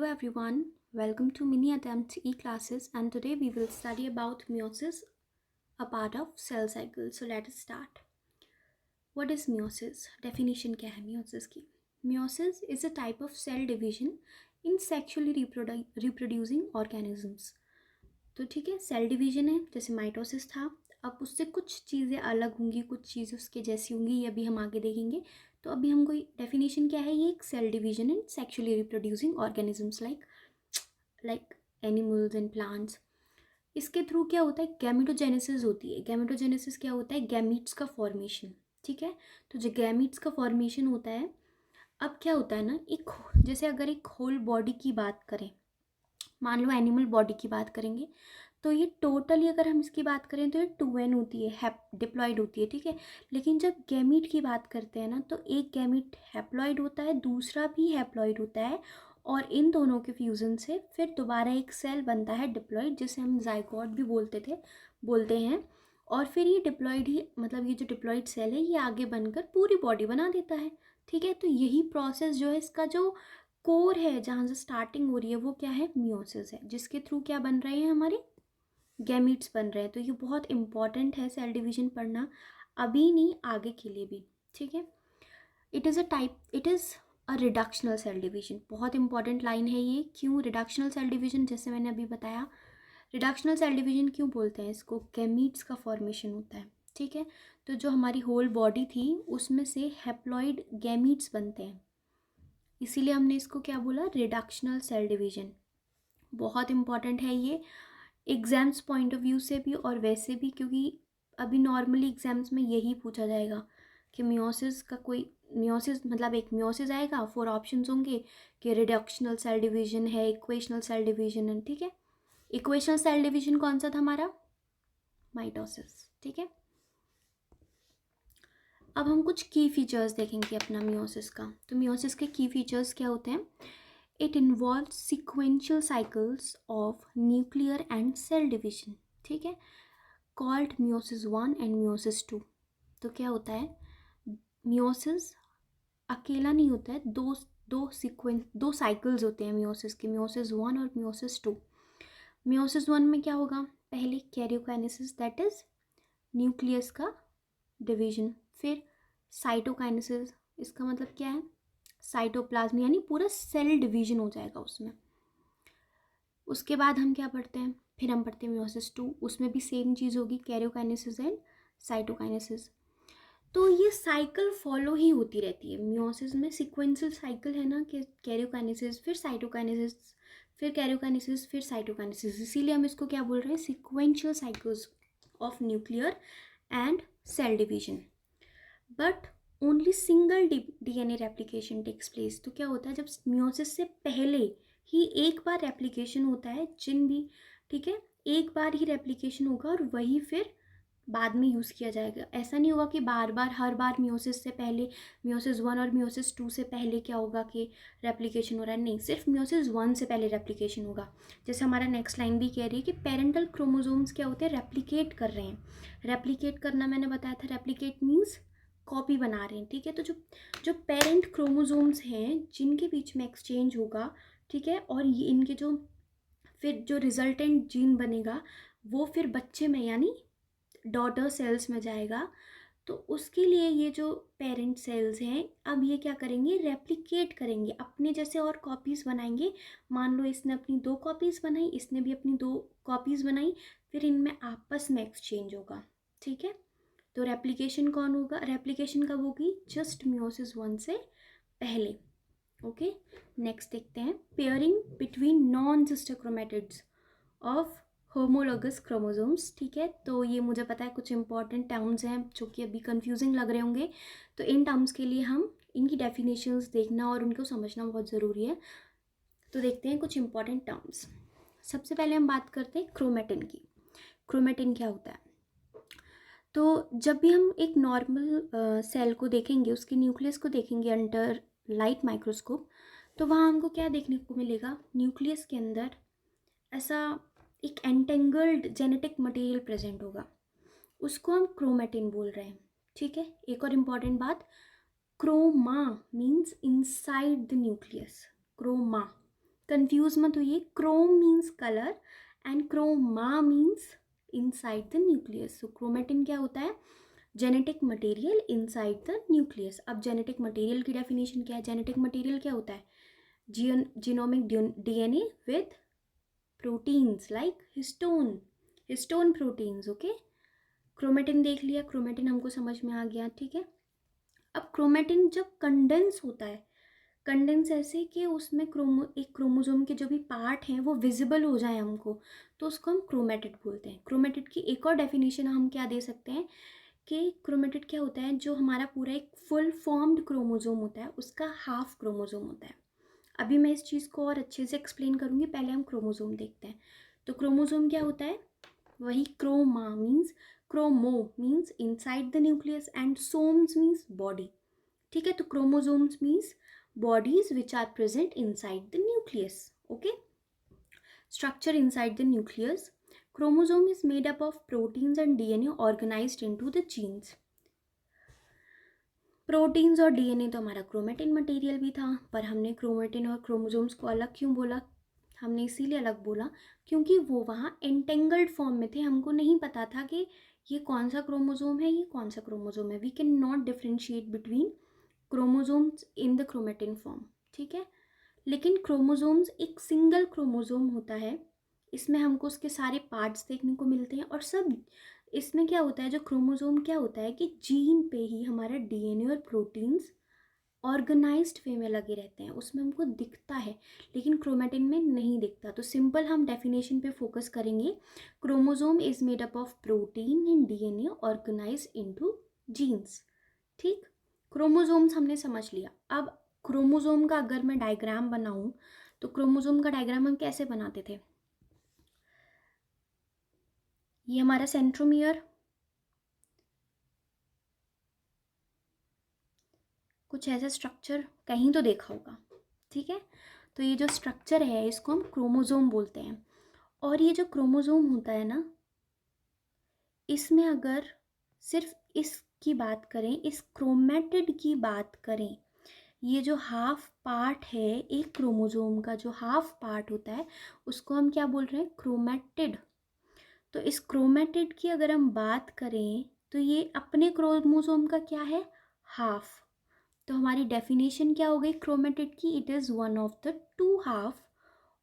Hello everyone, welcome to Mini Attempt E-Classes, and today we will study about meiosis, a part of cell cycle. So let us start. What is meiosis? Definition क्या है meiosis की? Meiosis is a type of cell division in sexually reproducing organisms. तो ठीक है, cell division है जैसे mitosis था. अब उससे कुछ चीज़ें अलग होंगी, कुछ चीज़ें उसके जैसी होंगी, ये अभी हम आगे देखेंगे. तो अभी हम कोई डेफिनेशन क्या है, ये एक cell division in sexually reproducing organisms like animals and plants. इसके थ्रू क्या होता है, गैमेटोजेनेसिस होती है. गैमेटोजेनेसिस क्या होता है, गैमीट्स का फॉर्मेशन. ठीक है, तो जो गैमीट्स का फॉर्मेशन होता है, अब क्या होता है ना, एक जैसे अगर एक होल बॉडी की बात करें, मान लो एनिमल बॉडी की बात करेंगे, तो ये टोटली अगर हम इसकी बात करें तो ये 2n होती है, डिप्लॉयड होती है. ठीक है, लेकिन जब गैमीट की बात करते हैं ना, तो एक गैमीट हैप्लॉयड होता है, दूसरा भी हैप्लॉयड होता है, और इन दोनों के फ्यूज़न से फिर दोबारा एक सेल बनता है डिप्लॉयड, जिसे हम जाइगोट भी बोलते हैं. और फिर ये डिप्लॉयड ही, मतलब ये जो डिप्लॉयड सेल है, ये आगे बनकर पूरी बॉडी बना देता है. ठीक है, तो यही प्रोसेस जो है, इसका जो कोर है, जहाँ से स्टार्टिंग हो रही है, वो क्या है, मियोसिस है, जिसके थ्रू क्या बन रहे हैं, हमारे गैमीट्स बन रहे हैं. तो ये बहुत इंपॉर्टेंट है सेल डिवीजन पढ़ना, अभी नहीं आगे के लिए भी. ठीक है, it is a reductional cell division. बहुत इंपॉर्टेंट लाइन है ये. क्यों रिडक्शनल सेल डिवीजन, जैसे मैंने अभी बताया, रिडक्शनल सेल डिवीजन क्यों बोलते हैं इसको, गैमीट्स का फॉर्मेशन होता है. ठीक है, तो जो हमारी होल बॉडी थी उसमें से हैप्लॉइड गैमीट्स बनते हैं, इसीलिए हमने इसको क्या बोला, रिडक्शनल सेल डिवीजन. बहुत इंपॉर्टेंट है ये एग्ज़ाम्स पॉइंट ऑफ व्यू से भी और वैसे भी, क्योंकि अभी नॉर्मली एग्ज़ाम्स में यही पूछा जाएगा कि मियोसिस का कोई, मियोसिस मतलब एक मियोसिस आएगा, 4 ऑप्शंस होंगे कि रिडक्शनल सेल डिवीजन है, इक्वेशनल सेल डिवीजन है. ठीक है, इक्वेशनल सेल डिवीजन कौन सा था हमारा, माइटोसिस. ठीक है, अब हम कुछ की फीचर्स देखेंगे अपना मियोसिस का. तो मियोसिस के की फीचर्स क्या होते हैं, it involve sequential cycles of nuclear and cell division. ठीक है, कॉल्ड मियोसिस 1 एंड मियोसिस 2. तो क्या होता है, मियोसिस अकेला नहीं होता है, दो साइकिल्स होते हैं मियोसिस के, मियोसिस 1 और मियोसिस 2. मियोसिस 1 में क्या होगा, पहले कैरियोकाइनेसिस, दैट इज न्यूक्लियस का डिवीजन. फिर साइटोकाइनेसिस, इसका मतलब क्या है, साइटोप्लाज्म, यानी पूरा सेल डिवीजन हो जाएगा उसमें. उसके बाद हम क्या पढ़ते हैं, फिर हम पढ़ते हैं मियोसिस 2. उसमें भी सेम चीज़ होगी, कैरियोकाइनेसिस एंड साइटोकाइनेसिस. तो ये साइकिल फॉलो ही होती रहती है मियोसिस में. सिक्वेंशियल साइकिल है ना, कि कैरियोकाइनेसिस, फिर साइटोकाइनेसिस, फिर कैरियोकाइनेसिस, फिर साइटोकाइनेसिस. इसीलिए हम इसको क्या बोल रहे हैं, sequential cycles of nuclear and cell division. But only single DNA replication takes place. तो क्या होता है, जब मियोसिस से पहले ही एक बार रेप्लिकेशन होता है, जिन भी, ठीक है, एक बार ही रेप्लिकेशन होगा और वही फिर बाद में यूज़ किया जाएगा. ऐसा नहीं होगा कि बार बार हर बार मियोसिस से पहले, मियोसिस 1 और मियोसिस 2 से पहले क्या होगा कि रेप्लिकेशन हो रहा है. नहीं, सिर्फ मियोसिस 1 से पहले रेप्लिकेशन होगा. जैसे हमारा नेक्स्ट लाइन भी कह रही है कि पेरेंटल क्रोमोसोम्स क्या होते हैं, रेप्लिकेट कर रहे हैं. रेप्लिकेट करना मैंने बताया था, रेप्लिकेट मीन्स कॉपी बना रहे हैं. ठीक है, तो जो पेरेंट क्रोमोसोम्स हैं, जिनके बीच में एक्सचेंज होगा, ठीक है, और ये इनके जो फिर जो रिजल्टेंट जीन बनेगा, वो फिर बच्चे में यानी डॉटर सेल्स में जाएगा. तो उसके लिए ये जो पेरेंट सेल्स हैं, अब ये क्या करेंगे, रेप्लिकेट करेंगे, अपने जैसे और कॉपीज़ बनाएंगे. मान लो इसने अपनी 2 कॉपीज़ बनाई, इसने भी अपनी 2 कॉपीज़ बनाई, फिर इनमें आपस में एक्सचेंज होगा. ठीक है, तो रेप्लिकेशन कौन होगा, रेप्लिकेशन कब होगी, जस्ट मियोसिस 1 से पहले. ओके, नेक्स्ट देखते हैं, pairing between non sister chromatids of homologous chromosomes. ठीक है, तो ये मुझे पता है कुछ इंपॉर्टेंट टर्म्स हैं जो कि अभी कंफ्यूजिंग लग रहे होंगे, तो इन टर्म्स के लिए हम इनकी डेफिनेशंस देखना और उनको समझना बहुत ज़रूरी है. तो देखते हैं कुछ इंपॉर्टेंट टर्म्स. सबसे पहले हम बात करते हैं क्रोमेटिन की. क्रोमेटिन क्या होता है, तो जब भी हम एक नॉर्मल सेल को देखेंगे, उसके न्यूक्लियस को देखेंगे अंडर लाइट माइक्रोस्कोप, तो वहाँ हमको क्या देखने को मिलेगा, न्यूक्लियस के अंदर ऐसा एक एंटेंगल्ड जेनेटिक मटेरियल प्रेजेंट होगा, उसको हम क्रोमेटिन बोल रहे हैं. ठीक है, एक और इम्पॉर्टेंट बात, chroma means inside the nucleus. Chroma confuse मत होइए, chrome means colour and chroma means inside the nucleus. So chromatin क्या होता है? Genetic material inside the nucleus. अब जेनेटिक मटेरियल की डेफिनेशन क्या है? जेनेटिक मटेरियल क्या होता है? Genomic DNA with proteins like histone proteins. Okay, chromatin देख लिया, क्रोमेटिन हमको समझ में आ गया, ठीक है। अब क्रोमेटिन जब कंडेंस होता है, कंडेंस ऐसे कि उसमें एक क्रोमोजोम के जो भी पार्ट हैं वो विजिबल हो जाए हमको, तो उसको हम क्रोमेटिड बोलते हैं। क्रोमेटिड की एक और डेफिनेशन हम क्या दे सकते हैं कि क्रोमेटिड क्या होता है? जो हमारा पूरा एक फुल फॉर्म्ड क्रोमोजोम होता है उसका हाफ क्रोमोजोम होता है। अभी मैं इस चीज़ को और अच्छे से एक्सप्लेन करूँगी, पहले हम क्रोमोजोम देखते हैं। तो क्रोमोजोम क्या होता है? वही chroma means, chromo means inside the nucleus and somes means body, ठीक है। तो chromosomes means bodies which are present inside the nucleus. Okay, structure inside the nucleus. Chromosome is made up of proteins and DNA organized into the genes. Proteins और DNA तो हमारा chromatin material भी था, पर हमने क्रोमेटिन और chromosomes को अलग क्यों बोला? हमने इसीलिए अलग बोला क्योंकि वो वहाँ एंटेंगल्ड फॉर्म में थे, हमको नहीं पता था कि ये कौन सा क्रोमोजोम है, ये कौन सा क्रोमोजोम है। We can not differentiate between chromosomes in the chromatin form, ठीक है। लेकिन क्रोमोजोम्स एक सिंगल क्रोमोजोम होता है, इसमें हमको उसके सारे पार्ट्स देखने को मिलते हैं और सब इसमें क्या होता है, जो क्रोमोजोम क्या होता है कि जीन पे ही हमारा डीएनए और प्रोटीन्स ऑर्गेनाइज्ड वे में लगे रहते हैं, उसमें हमको दिखता है, लेकिन क्रोमेटिन में नहीं दिखता। तो सिंपल हम डेफिनेशन पे फोकस करेंगे। Chromosome is made up of protein and DNA organise into genes, ठीक। क्रोमोजोम्स हमने समझ लिया। अब क्रोमोजोम का अगर मैं डायग्राम बनाऊं तो क्रोमोजोम का डायग्राम हम कैसे बनाते थे? ये हमारा सेंट्रोमियर, कुछ ऐसा स्ट्रक्चर कहीं तो देखा होगा, ठीक है। तो ये जो स्ट्रक्चर है इसको हम क्रोमोजोम बोलते हैं। और ये जो क्रोमोजोम होता है ना, इसमें अगर सिर्फ इसकी बात करें, इस क्रोमेटिड की बात करें, ये जो हाफ पार्ट है एक क्रोमोजोम का, जो हाफ पार्ट होता है उसको हम क्या बोल रहे हैं? क्रोमेटिड। तो इस क्रोमेटिड की अगर हम बात करें तो ये अपने क्रोमोसोम का क्या है? हाफ। तो हमारी डेफिनेशन क्या हो गई क्रोमेटिड की? It is one of the two half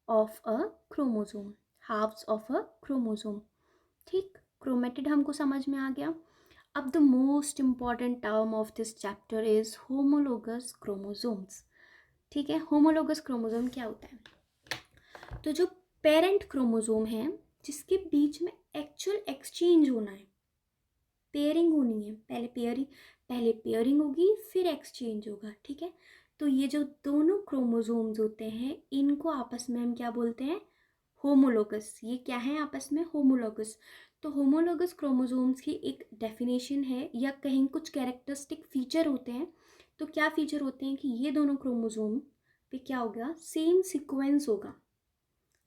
of a chromosome, halves of a chromosome, ठीक। क्रोमेटिड हमको समझ में आ गया। अब the most important term of this chapter is homologous chromosomes, ठीक है। होमोलोगस क्रोमोसोम क्या होता है? तो जो पेरेंट क्रोमोसोम है जिसके बीच में एक्चुअल एक्सचेंज होना है, पेयरिंग होनी है, पहले पेयरिंग होगी फिर एक्सचेंज होगा, ठीक है। तो ये जो दोनों क्रोमोसोम्स होते हैं इनको आपस में हम क्या बोलते हैं? होमोलोगस। ये क्या है आपस में? होमोलोगस। तो होमोलोगस क्रोमोसोम्स की एक डेफिनेशन है या कहीं कुछ कैरेक्टरिस्टिक फीचर होते हैं। तो क्या फीचर होते हैं कि ये दोनों क्रोमोसोम पे क्या होगा? सेम सीक्वेंस होगा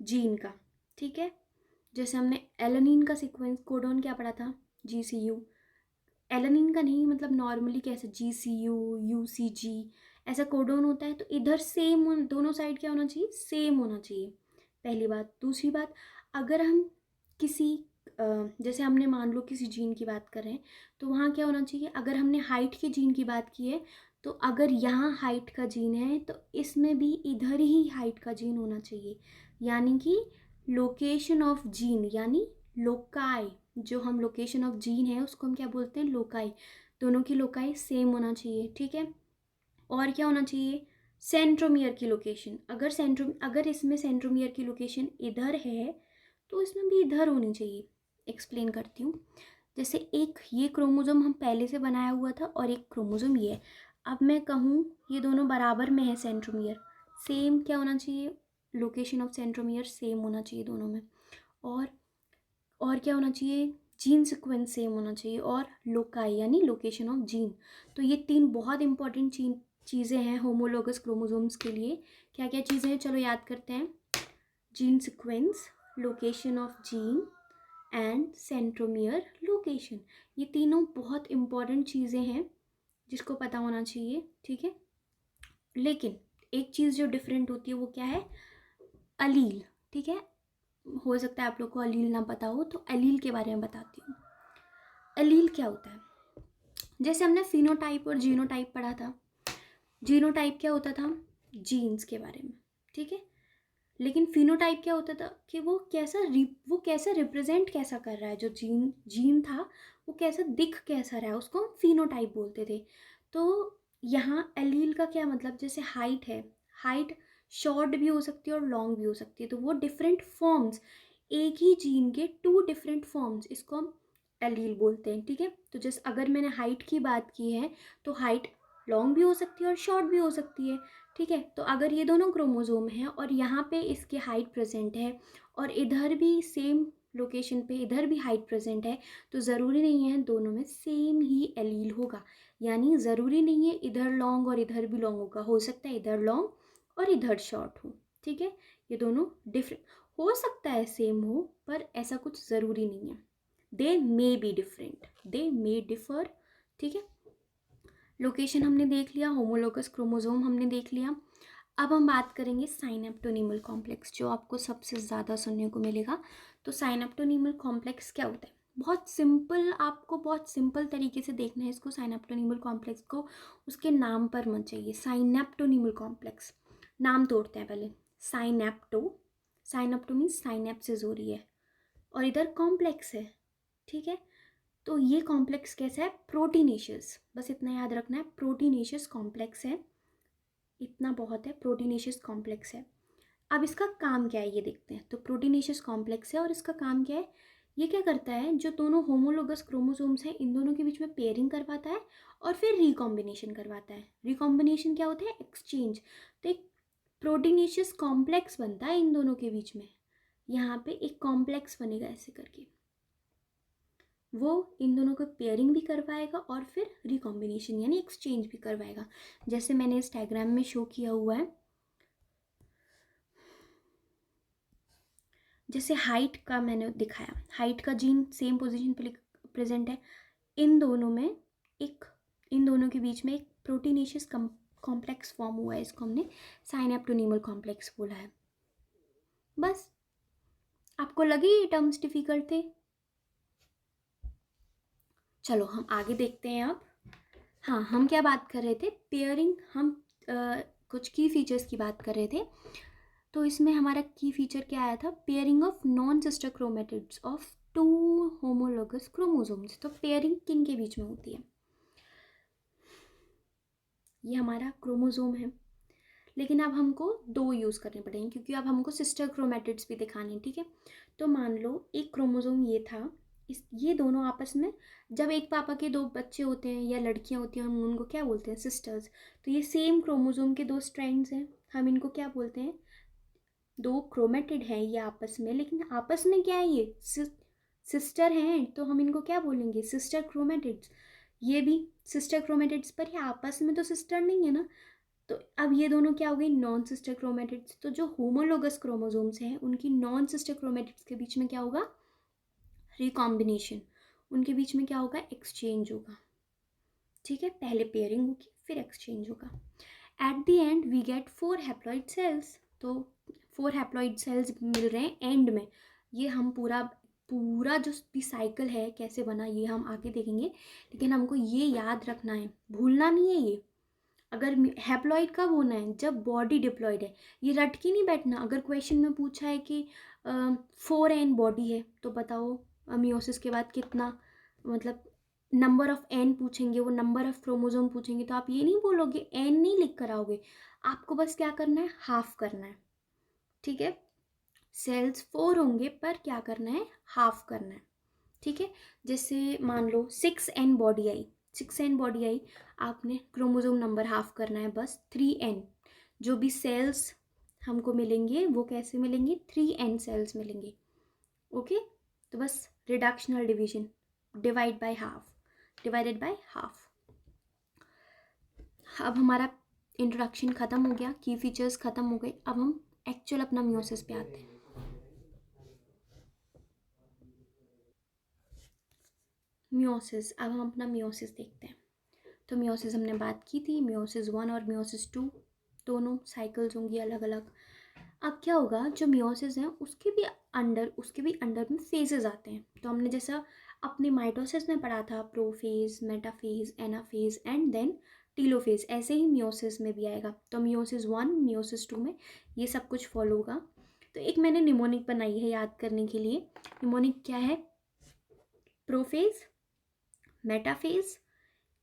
जीन का, ठीक है। जैसे हमने एलेनिन का सीक्वेंस कोडॉन क्या पढ़ा था? GCU। एलेनिन का नहीं, मतलब नॉर्मली कैसे GCU, UCG ऐसा कोडॉन होता है। तो इधर सेम, दोनों साइड क्या होना चाहिए? सेम होना चाहिए, पहली बात। दूसरी बात, अगर हम किसी जैसे हमने मान लो किसी जीन की बात कर रहे हैं तो वहाँ क्या होना चाहिए? अगर हमने हाइट के जीन की बात की है तो अगर यहाँ हाइट का जीन है तो इसमें भी इधर ही हाइट का जीन होना चाहिए, यानी कि लोकेशन ऑफ जीन, यानी लोकाई। जो हम लोकेशन ऑफ जीन है उसको हम क्या बोलते हैं? लोकाई। दोनों की लोकाई सेम होना चाहिए, ठीक है। और क्या होना चाहिए? सेंट्रोमियर की लोकेशन, अगर इसमें सेंट्रोमियर की लोकेशन इधर है तो इसमें भी इधर होनी चाहिए। एक्सप्लेन करती हूँ। जैसे एक ये क्रोमोसोम हम पहले से बनाया हुआ था और एक क्रोमोसोम ये है। अब मैं कहूँ ये दोनों बराबर में है, सेंट्रोमियर सेम क्या होना चाहिए? लोकेशन ऑफ सेंट्रोमियर सेम होना चाहिए दोनों में। और क्या होना चाहिए? जीन सीक्वेंस सेम होना चाहिए और लोकाई यानी लोकेशन ऑफ जीन। तो ये तीन बहुत इंपॉर्टेंट चीज़ें हैं होमोलोगस क्रोमोसोम्स के लिए। क्या क्या चीज़ें हैं चलो याद करते हैं। Gene sequence, location of gene and centromere location. ये तीनों बहुत इंपॉर्टेंट चीज़ें हैं जिसको पता होना चाहिए, ठीक है। लेकिन एक चीज़ जो डिफरेंट होती है वो क्या है? अलील, ठीक है, हो सकता है आप लोग को अलील ना पता हो, तो अलील के बारे में बताती हूँ। अलील क्या होता है? जैसे हमने फिनोटाइप और जीनोटाइप पढ़ा था। जीनोटाइप क्या होता था? जीन्स के बारे में, ठीक है। लेकिन फिनोटाइप क्या होता था कि वो कैसा रिप्रेजेंट कैसा कर रहा है, जो जीन जीन था वो कैसा दिख कैसा रहा है, उसको हम फिनोटाइप बोलते थे। तो यहाँ एलील का क्या मतलब, जैसे हाइट है, हाइट शॉर्ट भी हो सकती है और लॉन्ग भी हो सकती है, तो वो डिफरेंट फॉर्म्स, एक ही जीन के टू डिफरेंट फॉर्म्स, इसको हम एलील बोलते हैं, ठीक है। तो जैसे अगर मैंने हाइट की बात की है, तो हाइट लॉन्ग भी हो सकती है और शॉर्ट भी हो सकती है, ठीक है। तो अगर ये दोनों क्रोमोसोम हैं और यहाँ पे इसके हाइट प्रेजेंट है और इधर भी सेम लोकेशन पे इधर भी हाइट प्रेजेंट है, तो ज़रूरी नहीं है दोनों में सेम ही एलील होगा। यानी ज़रूरी नहीं है इधर लॉन्ग और इधर भी लॉन्ग होगा, हो सकता है इधर लॉन्ग और इधर शॉर्ट हो, ठीक है। ये दोनों डिफरेंट हो सकता है, सेम हो, पर ऐसा कुछ ज़रूरी नहीं है। They may be different, they may differ, ठीक है। लोकेशन हमने देख लिया, होमोलोगस क्रोमोसोम हमने देख लिया। अब हम बात करेंगे साइनेप्टोनीमल कॉम्प्लेक्स, जो आपको सबसे ज़्यादा सुनने को मिलेगा। तो साइनेप्टोनीमल कॉम्प्लेक्स क्या होता है? बहुत सिंपल, आपको बहुत सिंपल तरीके से देखना है इसको, साइनेप्टोनीमल कॉम्प्लेक्स को। उसके नाम पर मत चाहिए, साइनेप्टोनीमल कॉम्प्लेक्स। नाम तोड़ते हैं पहले। साइनेप्टो, साइनेप्टो मीन्स साइनेप्सिस हो रही है और इधर कॉम्प्लेक्स है, ठीक है। तो ये कॉम्प्लेक्स कैसा है? प्रोटीनेशियस, बस इतना याद रखना है, प्रोटीनेशियस कॉम्प्लेक्स है, इतना बहुत है, प्रोटीनेशियस कॉम्प्लेक्स है। अब इसका काम क्या है ये देखते हैं। तो प्रोटीनेशियस कॉम्प्लेक्स है और इसका काम क्या है? ये क्या करता है, जो दोनों होमोलोगस क्रोमोसोम्स हैं इन दोनों के बीच में पेयरिंग करवाता है और फिर रिकॉम्बिनेशन करवाता है। रिकॉम्बिनेशन क्या होता है? एक्सचेंज। तो एक प्रोटीनेशियस कॉम्प्लेक्स बनता है इन दोनों के बीच में, यहाँ पे एक कॉम्प्लेक्स बनेगा ऐसे करके, वो इन दोनों को पेयरिंग भी करवाएगा और फिर रिकॉम्बिनेशन यानी एक्सचेंज भी करवाएगा। जैसे मैंने इस डायग्राम में शो किया हुआ है, जैसे हाइट का मैंने दिखाया, हाइट का जीन सेम पोजीशन पे प्रेजेंट है। इन दोनों में एक, इन दोनों के बीच में एक प्रोटीनेशियस कॉम्प्लेक्स फॉर्म हुआ है, इसको हमने साइनेप्टोनीमल कॉम्प्लेक्स बोला है। बस, आपको लगे ये टर्म्स डिफिकल्ट थे? चलो हम आगे देखते हैं अब। हाँ, हम क्या बात कर रहे थे? पेयरिंग, हम कुछ की फीचर्स की बात कर रहे थे। तो इसमें हमारा की फीचर क्या आया था? Pairing of non sister chromatids of two homologous chromosomes. तो पेयरिंग किन के बीच में होती है? ये हमारा क्रोमोसोम है, लेकिन अब हमको दो यूज़ करने पड़ेंगे क्योंकि अब हमको सिस्टर क्रोमेटिड्स भी दिखाने हैं, ठीक है। तो मान लो एक क्रोमोसोम ये था, इस ये दोनों आपस में, जब एक पापा के दो बच्चे होते हैं या लड़कियां होती हैं, हम उनको क्या बोलते हैं? सिस्टर्स। तो ये सेम क्रोमोसोम के दो स्ट्रैंड्स हैं, हम इनको क्या बोलते हैं? दो क्रोमेटिड हैं ये आपस में, लेकिन आपस में क्या है? ये सिस्टर हैं, तो हम इनको क्या बोलेंगे? Sister chromatids. ये भी सिस्टर क्रोमेटिड्स, पर ये आपस में तो सिस्टर नहीं है ना। तो अब ये दोनों क्या हो गई? Non sister chromatids. तो जो होमोलोगस क्रोमोसोम्स हैं उनकी नॉन सिस्टर क्रोमेटिड्स के बीच में क्या होगा? रिकॉम्बिनेशन। उनके बीच में क्या होगा? एक्सचेंज होगा, ठीक है। पहले पेयरिंग होगी फिर एक्सचेंज होगा। At the end we get 4 haploid cells. तो 4 हैप्लॉइड सेल्स मिल रहे हैं एंड में। ये हम पूरा पूरा जो भी साइकिल है कैसे बना ये हम आगे देखेंगे, लेकिन हमको ये याद रखना है, भूलना नहीं है ये। अगर हैप्लॉइड कब होना है? जब बॉडी डिप्लॉयड है। ये रट के नहीं बैठना। अगर क्वेश्चन में पूछा है कि 4n बॉडी है तो बताओ मियोसिस के बाद कितना, मतलब नंबर ऑफ एन पूछेंगे, वो नंबर ऑफ क्रोमोसोम पूछेंगे, तो आप ये नहीं बोलोगे, एन नहीं लिख कर आओगे। आपको बस क्या करना है? हाफ करना है, ठीक है। सेल्स 4 होंगे पर क्या करना है? हाफ करना है, ठीक है। जैसे मान लो 6n बॉडी आई, 6n बॉडी आई, आपने क्रोमोसोम नंबर हाफ करना है, बस 3n। जो भी सेल्स हमको मिलेंगे वो कैसे मिलेंगे? 3n सेल्स मिलेंगे, ओके। तो बस reductional division, divide by half, divided by half. अब हमारा इंट्रोडक्शन ख़त्म हो गया, की फीचर्स ख़त्म हो गए। अब हम एक्चुअल अपना मियोसिस पे आते हैं। मियोसिस, अब हम अपना मियोसिस देखते हैं। तो मियोसिस हमने बात की थी, मियोसिस 1 और मियोसिस 2 दोनों साइकिल्स होंगी अलग अलग। अब क्या होगा, जो मियोसिस है उसके भी अंडर में फेजेस आते हैं। तो हमने जैसा अपने माइटोसिस में पढ़ा था, prophase, metaphase, anaphase and then telophase, ऐसे ही मियोसिस में भी आएगा। तो मियोसिस 1, मियोसिस 2 में ये सब कुछ फॉलो होगा। तो एक मैंने निमोनिक बनाई है याद करने के लिए। निमोनिक क्या है? Prophase, metaphase,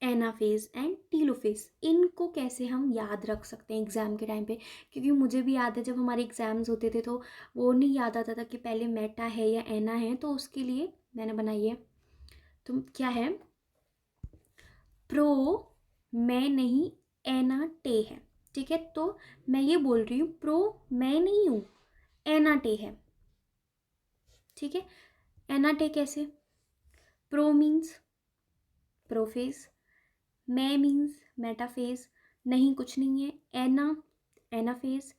anaphase and telophase. इनको कैसे हम याद रख सकते हैं एग्ज़ाम के टाइम पे? क्योंकि मुझे भी याद है जब हमारे एग्ज़ाम्स होते थे तो वो नहीं याद आता था कि पहले मेटा है या एना है, तो उसके लिए मैंने बनाई है। तो क्या है? प्रो मैं नहीं, एना टे है। ठीक है, तो मैं ये बोल रही हूँ प्रो मैं नहीं हूँ, एना टे है। ठीक है, एना टे कैसे? प्रो मीन्स प्रोफेज, मैं मीन्स मेटाफेज, नहीं कुछ नहीं है, एना एनाफेज,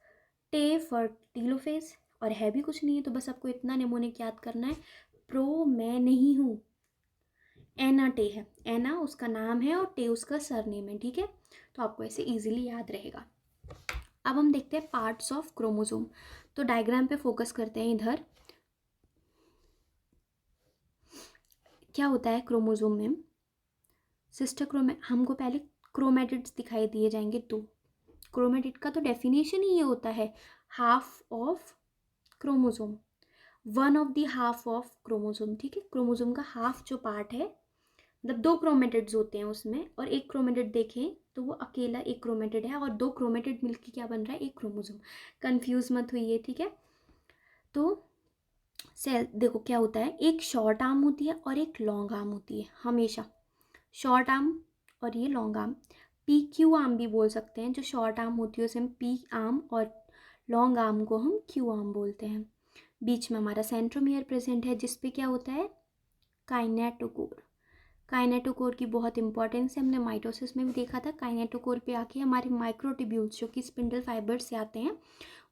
टे फॉर टीलोफेज, और है भी कुछ नहीं है। तो बस आपको इतना निमोनिक याद करना है, प्रो मैं नहीं हूँ, एना टे है। एना उसका नाम है और टे उसका सरनेम है। ठीक है, तो आपको ऐसे इजीली याद रहेगा। अब हम देखते हैं पार्ट्स ऑफ क्रोमोसोम। तो डायग्राम पे फोकस करते हैं इधर। क्या होता है क्रोमोसोम में? सिस्टर हमको पहले क्रोमेटिड्स दिखाई दिए जाएंगे दो। क्रोमेटिड का तो डेफिनेशन ही ये होता है, half of chromosome, one of the half of chromosome. ठीक है, क्रोमोसोम का हाफ जो पार्ट है, मतलब दो क्रोमेटिड्स होते हैं उसमें, और एक क्रोमेटिड देखें तो वो अकेला एक क्रोमेटिड है, और दो क्रोमेटिड मिलकर क्या बन रहा है? एक क्रोमोसोम। कंफ्यूज मत हुई है, ठीक है। तो सेल देखो क्या होता है, एक शॉर्ट आर्म होती है और एक लॉन्ग आर्म होती है हमेशा। शॉर्ट आर्म और ये long arm, P Q arm भी बोल सकते हैं। जो शॉर्ट आर्म होती है उसे हम पी आर्म, और लॉन्ग आर्म को हम क्यू आर्म बोलते हैं। बीच में हमारा सेंट्रोमियर प्रेजेंट है, जिसपे क्या होता है? काइनेटोकोर। काइनेटोकोर की बहुत इंपॉर्टेंस है, हमने माइटोसिस में भी देखा था। काइनेटोकोर पे आके हमारे माइक्रोट्यूब्यूल्स जो कि स्पिंडल फाइबर्स से आते हैं,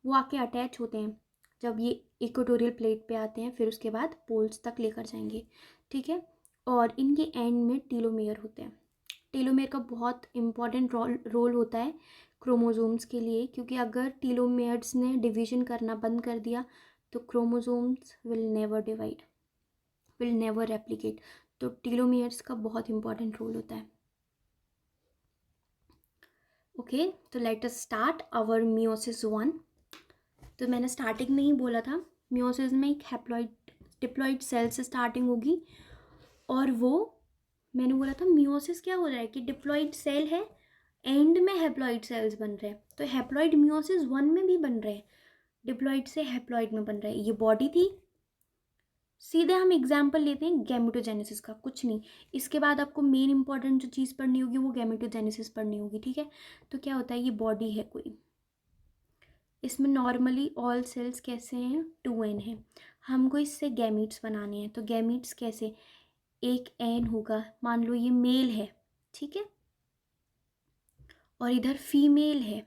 वो आके अटैच होते हैं। जब ये इक्वेटोरियल प्लेट पे आते हैं, फिर उसके बाद पोल्स तक लेकर जाएंगे। ठीक है, और इनके एंड में टीलोमेयर होते हैं। टीलोमेयर का बहुत इंपॉर्टेंट रोल होता है क्रोमोसोम्स के लिए, क्योंकि अगर टीलोमेयर्स ने डिवीजन करना बंद कर दिया तो chromosomes will never divide, will never replicate. तो टीलोमेयर्स का बहुत इंपॉर्टेंट रोल होता है। ओके, तो let us start our meiosis 1। तो मैंने स्टार्टिंग में ही बोला था, मियोसिस में एक हैप्लॉइड डिप्लॉइड सेल से स्टार्टिंग होगी, और वो मैंने बोला था मियोसिस क्या हो रहा है कि डिप्लॉइड सेल है, एंड में हैप्लॉइड सेल्स बन रहे हैं। तो हैप्लॉइड मियोसिस 1 में भी बन रहे हैं, डिप्लॉइड से हैप्लॉइड में बन रहे हैं। ये बॉडी थी। सीधे हम एग्जाम्पल लेते हैं गैमेटोजेनेसिस का, कुछ नहीं। इसके बाद आपको मेन इंपॉर्टेंट जो चीज़ पढ़नी होगी वो गैमेटोजेनेसिस पढ़नी होगी। ठीक है, तो क्या होता है, ये बॉडी है कोई, इसमें नॉर्मली ऑल सेल्स कैसे हैं? 2n है। हमको इससे गैमीट्स बनाने हैं, तो गैमीट्स कैसे? एक एन होगा, मान लो ये मेल है, ठीक है, और इधर फीमेल है,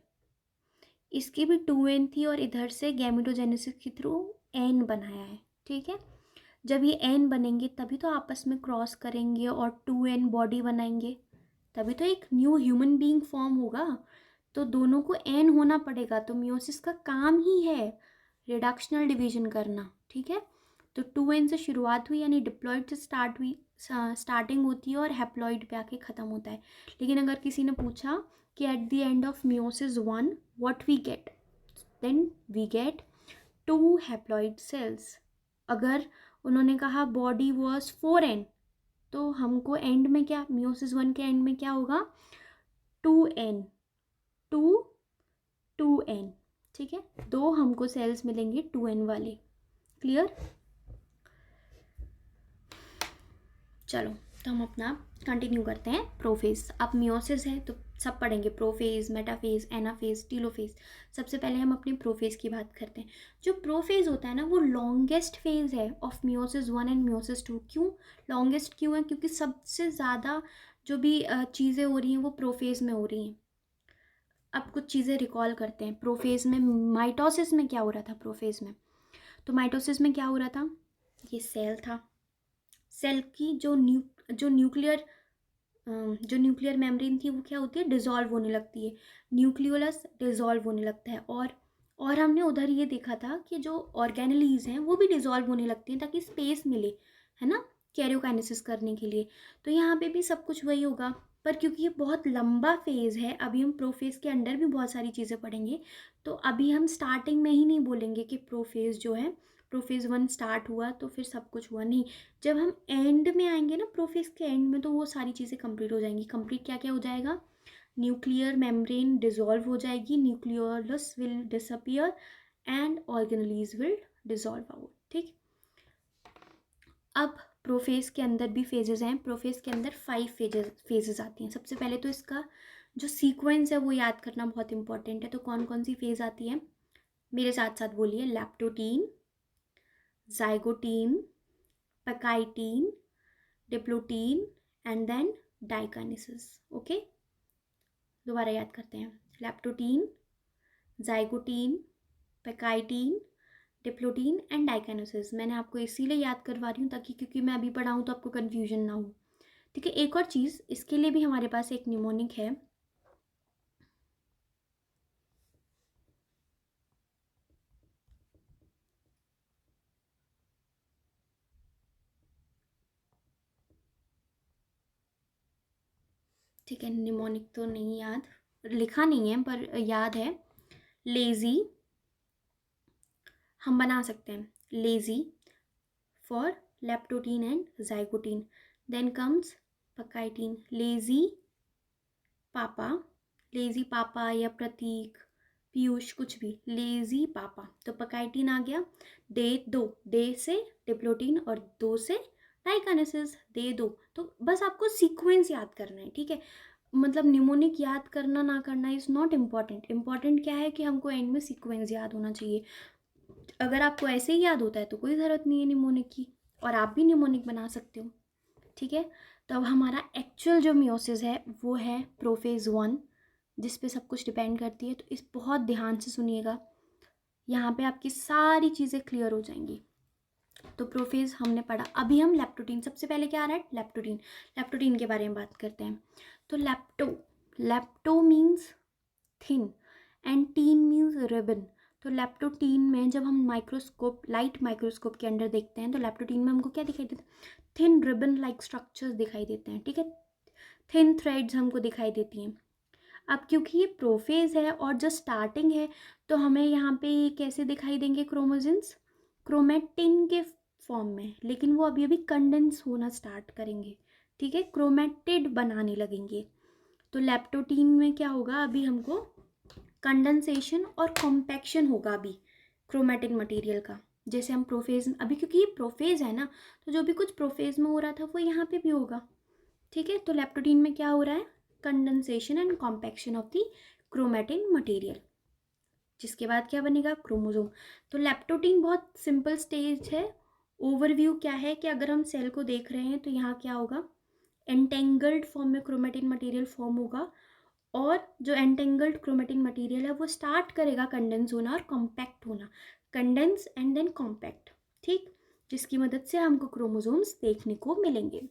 इसकी भी 2n थी, और इधर से गैमेटोजेनेसिस के थ्रू एन बनाया है। ठीक है, जब ये एन बनेंगे तभी तो आपस में क्रॉस करेंगे और 2n बॉडी बनाएंगे, तभी तो एक न्यू ह्यूमन बीइंग फॉर्म होगा। तो दोनों को एन होना पड़ेगा। तो मियोसिस का काम ही है रिडक्शनल डिवीजन करना। ठीक है, तो 2n से शुरुआत हुई, यानी डिप्लॉइड से स्टार्ट हुई, स्टार्टिंग होती है और हैप्लॉइड पे आके ख़त्म होता है। लेकिन अगर किसी ने पूछा कि at the end of meiosis 1 what we get, then we get 2 haploid cells. अगर उन्होंने कहा बॉडी वॉज 4n, तो हमको एंड में क्या, मियोसिस 1 के एंड में क्या होगा? 2n, 2n। ठीक है, दो हमको सेल्स मिलेंगे 2n वाले। क्लियर? चलो, तो हम अपना कंटिन्यू करते हैं। प्रोफेज, अब मियोसिस है तो सब पढ़ेंगे, प्रोफेज, मेटाफेज, एनाफेज, टीलोफेज। सबसे पहले हम अपने प्रोफेज की बात करते हैं। जो प्रोफेज होता है ना, वो लॉन्गेस्ट फेज है ऑफ मियोसिस 1 एंड मियोसिस 2। क्यों लॉन्गेस्ट क्यों है? क्योंकि सबसे ज़्यादा जो भी चीज़ें हो रही हैं वो प्रोफेज में हो रही हैं। अब कुछ चीज़ें रिकॉल करते हैं। प्रोफेज में माइटोसिस में क्या हो रहा था? प्रोफेज में तो माइटोसिस में क्या हो रहा था? ये सेल था, सेल की जो न्यूक्लियर मेम्ब्रेन थी वो क्या होती है? डिसॉल्व होने लगती है, न्यूक्लियोलस डिसॉल्व होने लगता है, और और हमने उधर ये देखा था कि जो ऑर्गेनेलीज हैं वो भी डिजॉल्व होने लगती हैं ताकि स्पेस मिले, है ना, कैरियोकाइनेसिस करने के लिए। तो यहाँ पे भी सब कुछ वही होगा, पर क्योंकि ये बहुत लंबा फेज़ है, अभी हम प्रोफेज़ के अंडर भी बहुत सारी चीज़ें पढ़ेंगे, तो अभी हम स्टार्टिंग में ही नहीं बोलेंगे कि प्रोफेज़ जो है, प्रोफेज़ 1 स्टार्ट हुआ तो फिर सब कुछ हुआ, नहीं। जब हम एंड में आएंगे ना, प्रोफेज़ के एंड में, तो वो सारी चीज़ें कंप्लीट हो जाएंगी। कंप्लीट क्या क्या हो जाएगा? न्यूक्लियर मेम्ब्रेन डिसॉल्व हो जाएगी, nucleolus will disappear and organelles will dissolve out, ठीक। अब प्रोफेज के अंदर भी फेजेस हैं। प्रोफेज के अंदर 5 फेजेस आती हैं। सबसे पहले तो इसका जो सीक्वेंस है वो याद करना बहुत इंपॉर्टेंट है। तो कौन कौन सी फेज आती है, मेरे साथ साथ बोलिए। Leptotene, zygotene, pachytene, diplotene and then diakinesis. Okay, दोबारा याद करते हैं। Leptotene, zygotene, pachytene, diplotene and diakinesis. मैंने आपको इसीलिए याद करवा रही हूँ ताकि, क्योंकि मैं अभी पढ़ाऊँ तो आपको कन्फ्यूजन ना हो, ठीक है। एक और चीज़, इसके लिए भी हमारे पास एक निमोनिक है। ठीक है, निमोनिक तो नहीं याद, लिखा नहीं है पर याद है। लेजी हम बना सकते हैं, lazy for leptotene and zygotene. Then comes pachytene, lazy papa, lazy papa या प्रतीक, पीयूष, कुछ भी, लेजी पापा। तो पकाइटीन आ गया, दे से डिप्लोटीन और दो से डाइकाइनेसिस, दे दो। तो बस आपको सीक्वेंस याद करना है, ठीक है। मतलब निमोनिक याद करना ना करना इज़ नॉट इम्पॉर्टेंट। इम्पॉर्टेंट क्या है कि हमको एंड में सीक्वेंस याद होना चाहिए। अगर आपको ऐसे ही याद होता है तो कोई ज़रूरत नहीं है निमोनिक की, और आप भी निमोनिक बना सकते हो, ठीक है। तो अब हमारा एक्चुअल जो मियोसिस है वो है प्रोफेज 1, जिस पे सब कुछ डिपेंड करती है। तो इस बहुत ध्यान से सुनिएगा, यहाँ पे आपकी सारी चीज़ें क्लियर हो जाएंगी। तो प्रोफेज हमने पढ़ा। अभी हम लैप्टोटीन, सबसे पहले क्या आ रहा है, लैप्टोटीन। लैप्टोटीन के बारे में बात करते हैं। तो lepto means thin and tene means ribbon. तो लैप्टोटीन में जब हम माइक्रोस्कोप, लाइट माइक्रोस्कोप के अंदर देखते हैं तो लैप्टोटीन में हमको क्या दिखाई देता है, थिन रिबन लाइक स्ट्रक्चर्स दिखाई देते हैं, ठीक है। थिन थ्रेड्स हमको दिखाई देती हैं। अब क्योंकि ये प्रोफेज है और जो स्टार्टिंग है, तो हमें यहाँ पे कैसे दिखाई देंगे क्रोमोजन्स, क्रोमेटिन के फॉर्म में, लेकिन वो अभी अभी कंडेंस होना स्टार्ट करेंगे, ठीक है, क्रोमेटिड बनाने लगेंगे। तो लैप्टोटीन में क्या होगा, अभी हमको कंडेंसेशन और कॉम्पैक्शन होगा अभी क्रोमेटिन मटेरियल का। जैसे हम प्रोफेज, अभी क्योंकि ये प्रोफेज है ना, तो जो भी कुछ प्रोफेज में हो रहा था वो यहाँ पे भी होगा, ठीक है। तो लैप्टोटीन में क्या हो रहा है, condensation and compaction of the chromatin material, जिसके बाद क्या बनेगा, क्रोमोसोम। तो लैप्टोटीन बहुत सिंपल स्टेज है। ओवरव्यू क्या है कि अगर हम सेल को देख रहे हैं तो यहाँ क्या होगा, एंटेंगल्ड फॉर्म में क्रोमेटिन मटेरियल फॉर्म होगा, और जो एंटेंगल्ड क्रोमेटिन मटेरियल है वो स्टार्ट करेगा कंडेंस होना और कॉम्पैक्ट होना, कंडेंस एंड देन कॉम्पैक्ट, ठीक, जिसकी मदद से हमको क्रोमोसोम्स देखने को मिलेंगे।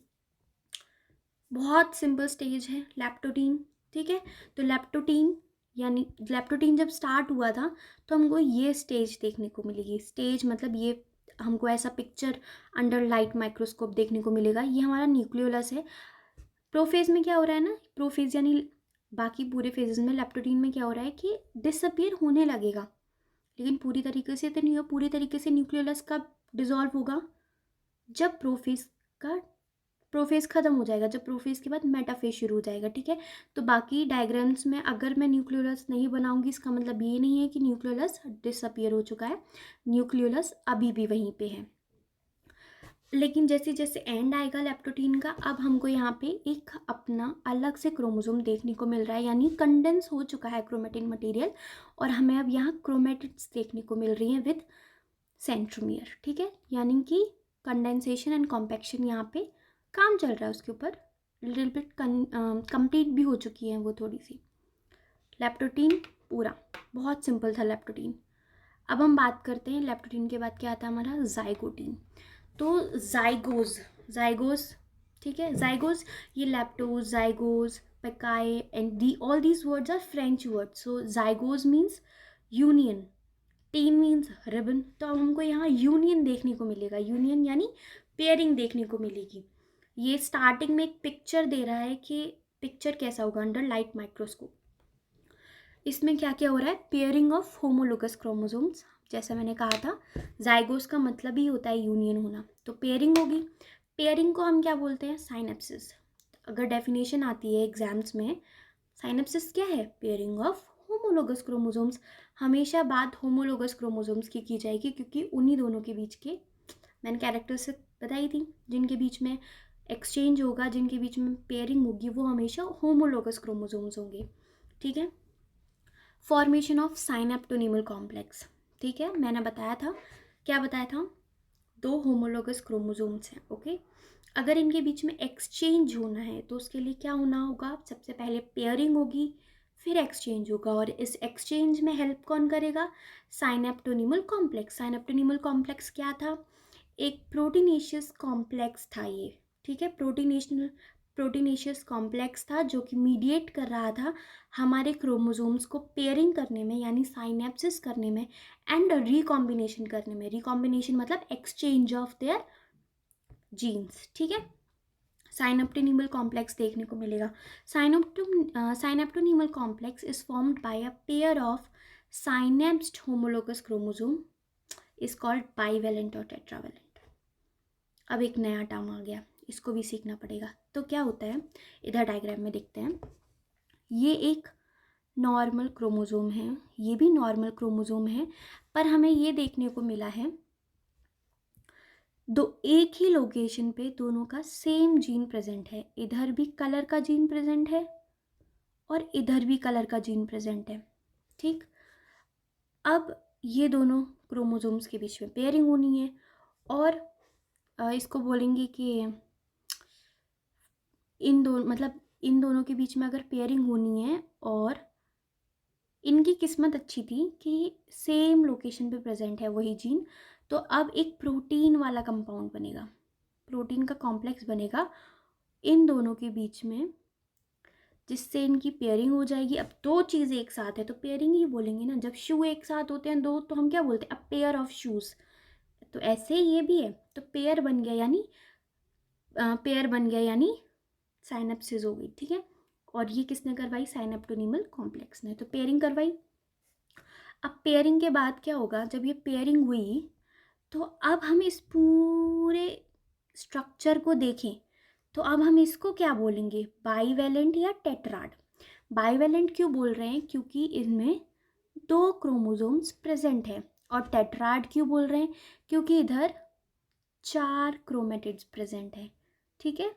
बहुत सिंपल स्टेज है लैप्टोटीन, ठीक है। तो लैप्टोटीन, यानी लैप्टोटीन जब स्टार्ट हुआ था तो हमको ये स्टेज देखने को मिलेगी। स्टेज मतलब ये हमको ऐसा पिक्चर अंडर लाइट माइक्रोस्कोप देखने को मिलेगा। ये हमारा न्यूक्लियोलस है। प्रोफेज में क्या हो रहा है ना, प्रोफेज यानी बाकी पूरे फेजेस में, लैप्टोटीन में क्या हो रहा है कि डिसअपियर होने लगेगा, लेकिन पूरी तरीके से तो नहीं हो। पूरी तरीके से न्यूक्लियोलस कब डिसॉल्व होगा, जब प्रोफेज खत्म हो जाएगा, जब प्रोफेज के बाद मेटाफेज शुरू हो जाएगा, ठीक है। तो बाकी डायग्राम्स में अगर मैं न्यूक्लियोलस नहीं बनाऊंगी, इसका मतलब ये नहीं है कि न्यूक्लियोलस डिसअपियर हो चुका है, न्यूक्लियोलस अभी भी वहीं पे है। लेकिन जैसे जैसे एंड आएगा लैप्टोटीन का, अब हमको यहाँ पे एक अपना अलग से क्रोमोसोम देखने को मिल रहा है, यानी कंडेंस हो चुका है क्रोमेटिन मटेरियल, और हमें अब यहाँ क्रोमेटिड्स देखने को मिल रही हैं विद सेंट्रोमियर, ठीक है। यानी कि कंडेंसेशन एंड कॉम्पैक्शन यहाँ पे काम चल रहा है उसके ऊपर, लिटिल बिट कंप्लीट भी हो चुकी है वो थोड़ी सी। लैप्टोटीन पूरा बहुत सिंपल था लैप्टोटीन। अब हम बात करते हैं लैप्टोटीन के बाद क्या आता है हमारा, जाइगोटीन। तो जाइगोस, ठीक है, जाइगोस, ये leptos, zygos, pachy and the all these words are French words. So zygos means union, tene means ribbon, तो अब हमको यहाँ यूनियन देखने को मिलेगा, यूनियन यानी पेयरिंग देखने को मिलेगी। ये स्टार्टिंग में एक पिक्चर दे रहा है कि पिक्चर कैसा होगा अंडर लाइट माइक्रोस्कोप। इसमें क्या क्या हो रहा है, पेयरिंग ऑफ होमोलोगस क्रोमोसोम्स, जैसा मैंने कहा था जाइगोस का मतलब ही होता है यूनियन होना, तो पेयरिंग होगी। पेयरिंग को हम क्या बोलते हैं, साइनेप्सिस। अगर डेफिनेशन आती है एग्जाम्स में, साइनेप्सिस क्या है, पेयरिंग ऑफ होमोलोगस क्रोमोसोम्स। हमेशा बात होमोलोगस क्रोमोसोम्स की जाएगी, क्योंकि उन्हीं दोनों के बीच के मैंने कैरेक्टरिस्टिक बताई थी, जिनके बीच में एक्सचेंज होगा, जिनके बीच में पेयरिंग होगी, वो हमेशा होमोलोगस क्रोमोसोम्स होंगे। ठीक है। फॉर्मेशन ऑफ साइनेप्टोनीमल कॉम्प्लेक्स, ठीक है, मैंने बताया था, क्या बताया था, दो होमोलोगस क्रोमोसोम्स हैं, ओके। अगर इनके बीच में एक्सचेंज होना है तो उसके लिए क्या होना होगा, सबसे पहले पेयरिंग होगी, फिर एक्सचेंज होगा, और इस एक्सचेंज में हेल्प कौन करेगा, साइनेप्टोनीमल कॉम्प्लेक्स। साइनेप्टोनीमल कॉम्प्लेक्स क्या था, एक प्रोटीनेशियस कॉम्प्लेक्स था ये, ठीक है, प्रोटीनेशियस कॉम्प्लेक्स था जो कि मीडिएट कर रहा था हमारे क्रोमोसोम्स को पेयरिंग करने में, यानी साइनेप्सिस करने में, एंड रिकॉम्बिनेशन करने में। रिकॉम्बिनेशन मतलब एक्सचेंज ऑफ देयर जीन्स, ठीक है। साइनेप्टोनीमल कॉम्प्लेक्स देखने को मिलेगा। Synaptonemal complex is formed by a pair of synapsed homologous chromosome is called bivalent और टेट्रावेलेंट। अब एक नया टर्म आ गया, इसको भी सीखना पड़ेगा। तो क्या होता है, इधर डायग्राम में देखते हैं, ये एक नॉर्मल क्रोमोसोम है, ये भी नॉर्मल क्रोमोसोम है, पर हमें ये देखने को मिला है दो एक ही लोकेशन पे दोनों का सेम जीन प्रेजेंट है। इधर भी कलर का जीन प्रेजेंट है और इधर भी कलर का जीन प्रेजेंट है, ठीक। अब ये दोनों क्रोमोसोम्स के बीच में पेयरिंग होनी है, और इसको बोलेंगे कि इन दोनों के बीच में अगर पेयरिंग होनी है, और इनकी किस्मत अच्छी थी कि सेम लोकेशन पे प्रेजेंट है वही जीन, तो अब एक प्रोटीन वाला कंपाउंड बनेगा, प्रोटीन का कॉम्प्लेक्स बनेगा इन दोनों के बीच में, जिससे इनकी पेयरिंग हो जाएगी। अब दो चीज़ें एक साथ है तो पेयरिंग ही बोलेंगे ना, जब शू एक साथ होते हैं दो तो हम क्या बोलते हैं, अ पेयर ऑफ शूज़। तो ऐसे ही ये भी है, तो पेयर बन गया यानी साइनेप्सिस हो गई, ठीक है। और ये किसने करवाई, साइनेप्टोनीमल कॉम्प्लेक्स ने, तो पेयरिंग करवाई। अब पेयरिंग के बाद क्या होगा, जब ये पेयरिंग हुई तो अब हम इस पूरे स्ट्रक्चर को देखें तो अब हम इसको क्या बोलेंगे, बाईवेलेंट या टेट्राड। बाईवेलेंट क्यों बोल रहे हैं, क्योंकि इनमें दो क्रोमोसोम्स प्रेजेंट है। और टेट्राड क्यों बोल रहे हैं, क्योंकि इधर 4 क्रोमेटिड्स प्रेजेंट है, ठीक है,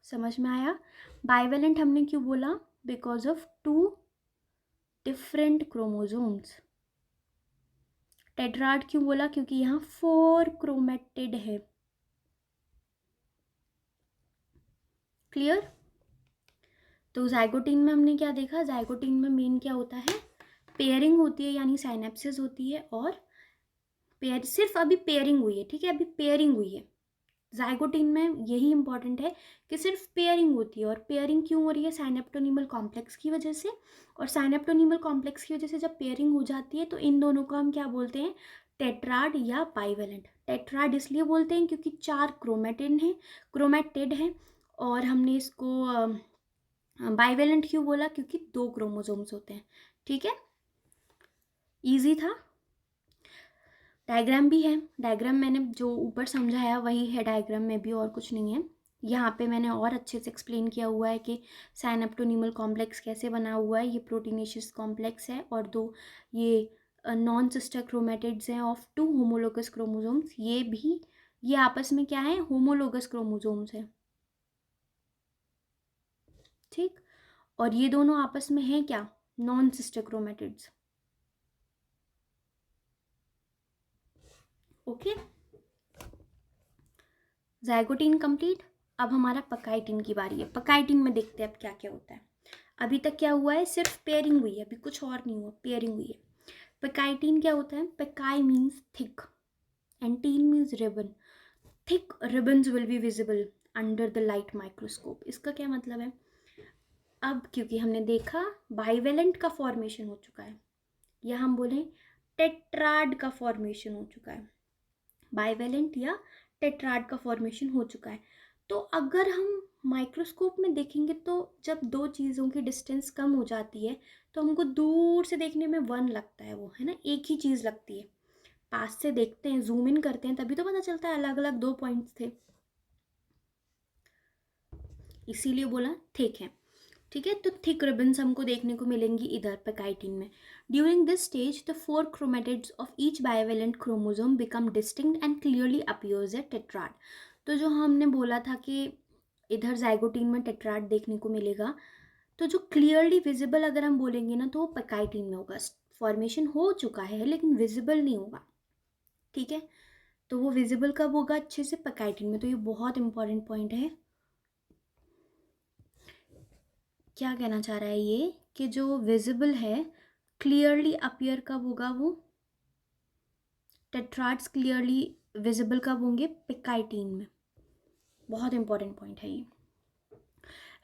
समझ में आया। बाईवेलेंट हमने क्यों बोला, because of 2 different chromosomes. Tetrad क्यों बोला, क्योंकि यहाँ 4 क्रोमेटिड है। क्लियर। तो जाइगोटीन में हमने क्या देखा, जाइगोटीन में मेन क्या होता है, पेयरिंग होती है, यानी साइनेप्सिस होती है, और पेयर सिर्फ अभी पेयरिंग हुई है, ठीक है, अभी पेयरिंग हुई है। जाइगोटीन में यही इंपॉर्टेंट है कि सिर्फ पेयरिंग होती है, और पेयरिंग क्यों हो रही है, साइनेप्टोनीमल कॉम्प्लेक्स की वजह से। और साइनेप्टोनीमल कॉम्प्लेक्स की वजह से जब पेयरिंग हो जाती है तो इन दोनों को हम क्या बोलते हैं, टेट्राड या बाइवेलेंट। टेट्राड इसलिए बोलते हैं क्योंकि 4 क्रोमेटिड हैं, और हमने इसको बाइवेलेंट क्यों बोला, क्योंकि 2 क्रोमोसोम्स होते हैं, ठीक है, इजी था। डायग्राम भी है, डायग्राम मैंने जो ऊपर समझाया वही है डायग्राम में भी, और कुछ नहीं है। यहाँ पे मैंने और अच्छे से एक्सप्लेन किया हुआ है कि साइनेप्टोनीमल कॉम्प्लेक्स कैसे बना हुआ है। ये प्रोटीनेशियस कॉम्प्लेक्स है, और दो ये नॉन सिस्टर क्रोमेटिड्स हैं ऑफ 2 होमोलोगस क्रोमोसोम्स। ये आपस में क्या है, होमोलोगस क्रोमोसोम्स है, ठीक। और ये दोनों आपस में हैं क्या, non sister chromatids, okay. Zygotene complete. अब हमारा पकाइटिन की बारी है। पकाइटिन में देखते हैं अब क्या क्या होता है। अभी तक क्या हुआ है, सिर्फ पेयरिंग हुई है, अभी कुछ और नहीं हुआ, पेयरिंग हुई है। पकाइटिन क्या होता है, पकाई means thick and tene means ribbon. Thick ribbons will be visible under the light microscope. इसका क्या मतलब है, अब क्योंकि हमने देखा बाइवेलेंट का फॉर्मेशन हो चुका है, या हम बोलें टेट्राड का फॉर्मेशन हो चुका है, बाइवेलेंट या टेट्राड का फॉर्मेशन हो चुका है। तो अगर हम माइक्रोस्कोप में देखेंगे तो जब दो चीज़ों की डिस्टेंस कम हो जाती है तो हमको दूर से देखने में वन लगता है, वो है ना, एक ही चीज़ लगती है। पास से देखते हैं, जूम इन करते हैं, तभी तो पता चलता है अलग अलग दो पॉइंट्स थे, इसीलिए बोला थिक है। ठीक है, तो थिक रिबन्स हमको देखने को मिलेंगी इधर पे काइटिन में। During this stage the 4 chromatids of each bivalent chromosome become distinct and clearly appears A tetrad. तो जो हमने बोला था कि इधर जाइगोटीन में टेट्राड देखने को मिलेगा, तो जो क्लियरली विजिबल अगर हम बोलेंगे ना तो वो पेकाइटिन में होगा। फॉर्मेशन हो चुका है लेकिन विजिबल नहीं होगा। ठीक है, तो वो विजिबल कब होगा अच्छे से, पेकाइटिन में। तो ये बहुत इंपॉर्टेंट पॉइंट है। क्या कहना चाह रहा है ये कि जो विजिबल है क्लियरली अपीयर कब होगा, वो टेट्राड्स क्लियरली विजिबल कब होंगे, पेकाइटिन में। बहुत इंपॉर्टेंट पॉइंट है ये।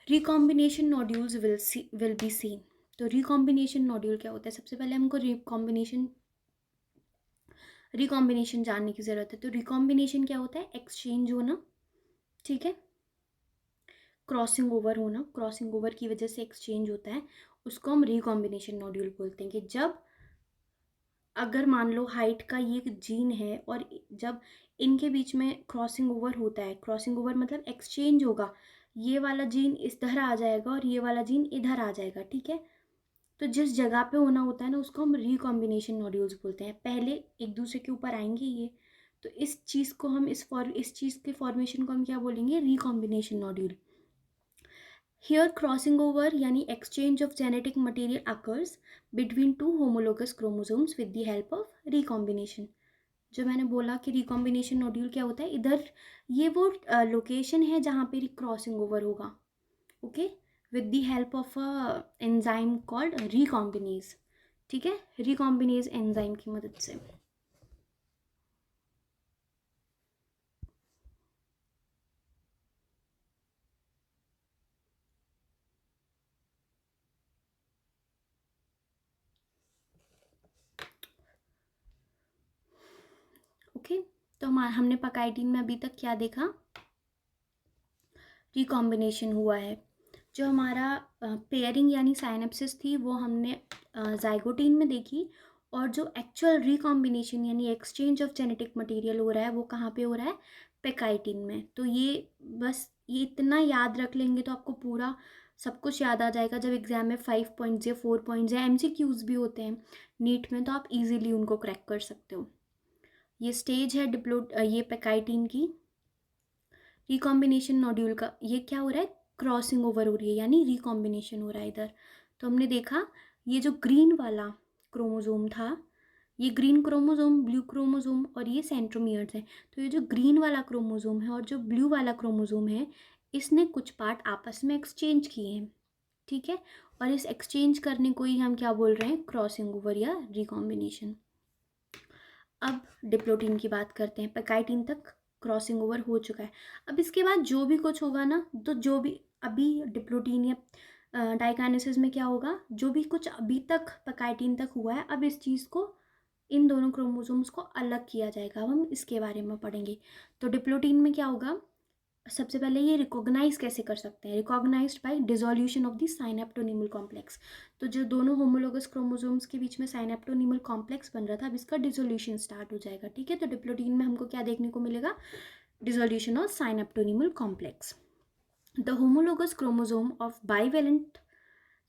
Recombination nodules will be seen. तो रिकॉम्बिनेशन नोड्यूल क्या होता है, सबसे पहले हमको रिकॉम्बिनेशन जानने की ज़रूरत है। तो रिकॉम्बिनेशन क्या होता है, एक्सचेंज होना, ठीक है, क्रॉसिंग ओवर होना, क्रॉसिंग ओवर की वजह से एक्सचेंज होता है, उसको हम रिकॉम्बिनेशन नोड्यूल बोलते हैं। कि जब अगर मान लो हाइट का ये जीन है और जब इनके बीच में क्रॉसिंग ओवर होता है, क्रॉसिंग ओवर मतलब एक्सचेंज होगा, ये वाला जीन इधर आ जाएगा और ये वाला जीन इधर आ जाएगा, ठीक है। तो जिस जगह पे होना होता है ना उसको हम रिकॉम्बिनेशन नोड्यूल्स बोलते हैं। पहले एक दूसरे के ऊपर आएंगे ये, तो इस चीज़ को हम इस चीज़ के फॉर्मेशन को हम क्या बोलेंगे, recombination nodule. Here crossing over यानी exchange of genetic material occurs between two homologous chromosomes with the help of recombination। जो मैंने बोला कि रिकॉम्बिनेशन नोड्यूल क्या होता है, इधर ये वो लोकेशन है जहाँ पे क्रॉसिंग ओवर होगा, okay, with the help of a enzyme called recombinase. ठीक है, रिकॉम्बिनेज एंजाइम की मदद से। ओके, तो हमने पकाइटिन में अभी तक क्या देखा, रिकॉम्बिनेशन हुआ है। जो हमारा पेयरिंग यानी साइनेप्सिस थी वो हमने जाइगोटीन में देखी, और जो एक्चुअल रिकॉम्बिनेशन यानी एक्सचेंज ऑफ जेनेटिक मटेरियल हो रहा है वो कहाँ पे हो रहा है, पेकाइटिन में। तो ये बस ये इतना याद रख लेंगे तो आपको पूरा सब कुछ याद आ जाएगा। जब एग्जाम में 5 पॉइंट्स या 4 पॉइंट्स या MCQs भी होते हैं नीट में तो आप इजीली उनको क्रैक कर सकते हो। ये स्टेज है ये पेकाइटिन की, रिकॉम्बिनेशन नोड्यूल का। ये क्या हो रहा है, क्रॉसिंग ओवर हो रही है यानी रिकॉम्बिनेशन हो रहा है इधर। तो हमने देखा ये जो ग्रीन वाला क्रोमोसोम था, ये ग्रीन क्रोमोसोम, ब्लू क्रोमोसोम और ये सेंट्रोमियर्स है। तो ये जो ग्रीन वाला क्रोमोसोम है और जो ब्लू वाला क्रोमोसोम है, इसने कुछ पार्ट आपस में एक्सचेंज किए हैं, ठीक है। और इस एक्सचेंज करने को ही हम क्या बोल रहे हैं, क्रॉसिंग ओवर या रिकॉम्बिनेशन। अब डिप्लोटीन की बात करते हैं। पेकाइटिन तक क्रॉसिंग ओवर हो चुका है। अब इसके बाद जो भी कुछ होगा ना, तो जो भी अभी डिप्लोटीन या डाइकाइनेसिस में क्या होगा, जो भी कुछ अभी तक पेकाइटिन तक हुआ है, अब इस चीज़ को, इन दोनों क्रोमोसोम्स को अलग किया जाएगा। अब हम इसके बारे में पढ़ेंगे। तो डिप्लोटीन में क्या होगा, सबसे पहले ये रिकॉग्नाइज कैसे कर सकते हैं, recognised by dissolution of the synaptonemal complex. तो जो दोनों होमोलोगस क्रोमोसोम्स के बीच में साइनेप्टोनीमल कॉम्प्लेक्स बन रहा था, अब इसका डिसोल्यूशन स्टार्ट हो जाएगा, ठीक है। तो डिप्लोटीन में हमको क्या देखने को मिलेगा, dissolution of synaptonemal complex. The homologous chromosome of bivalent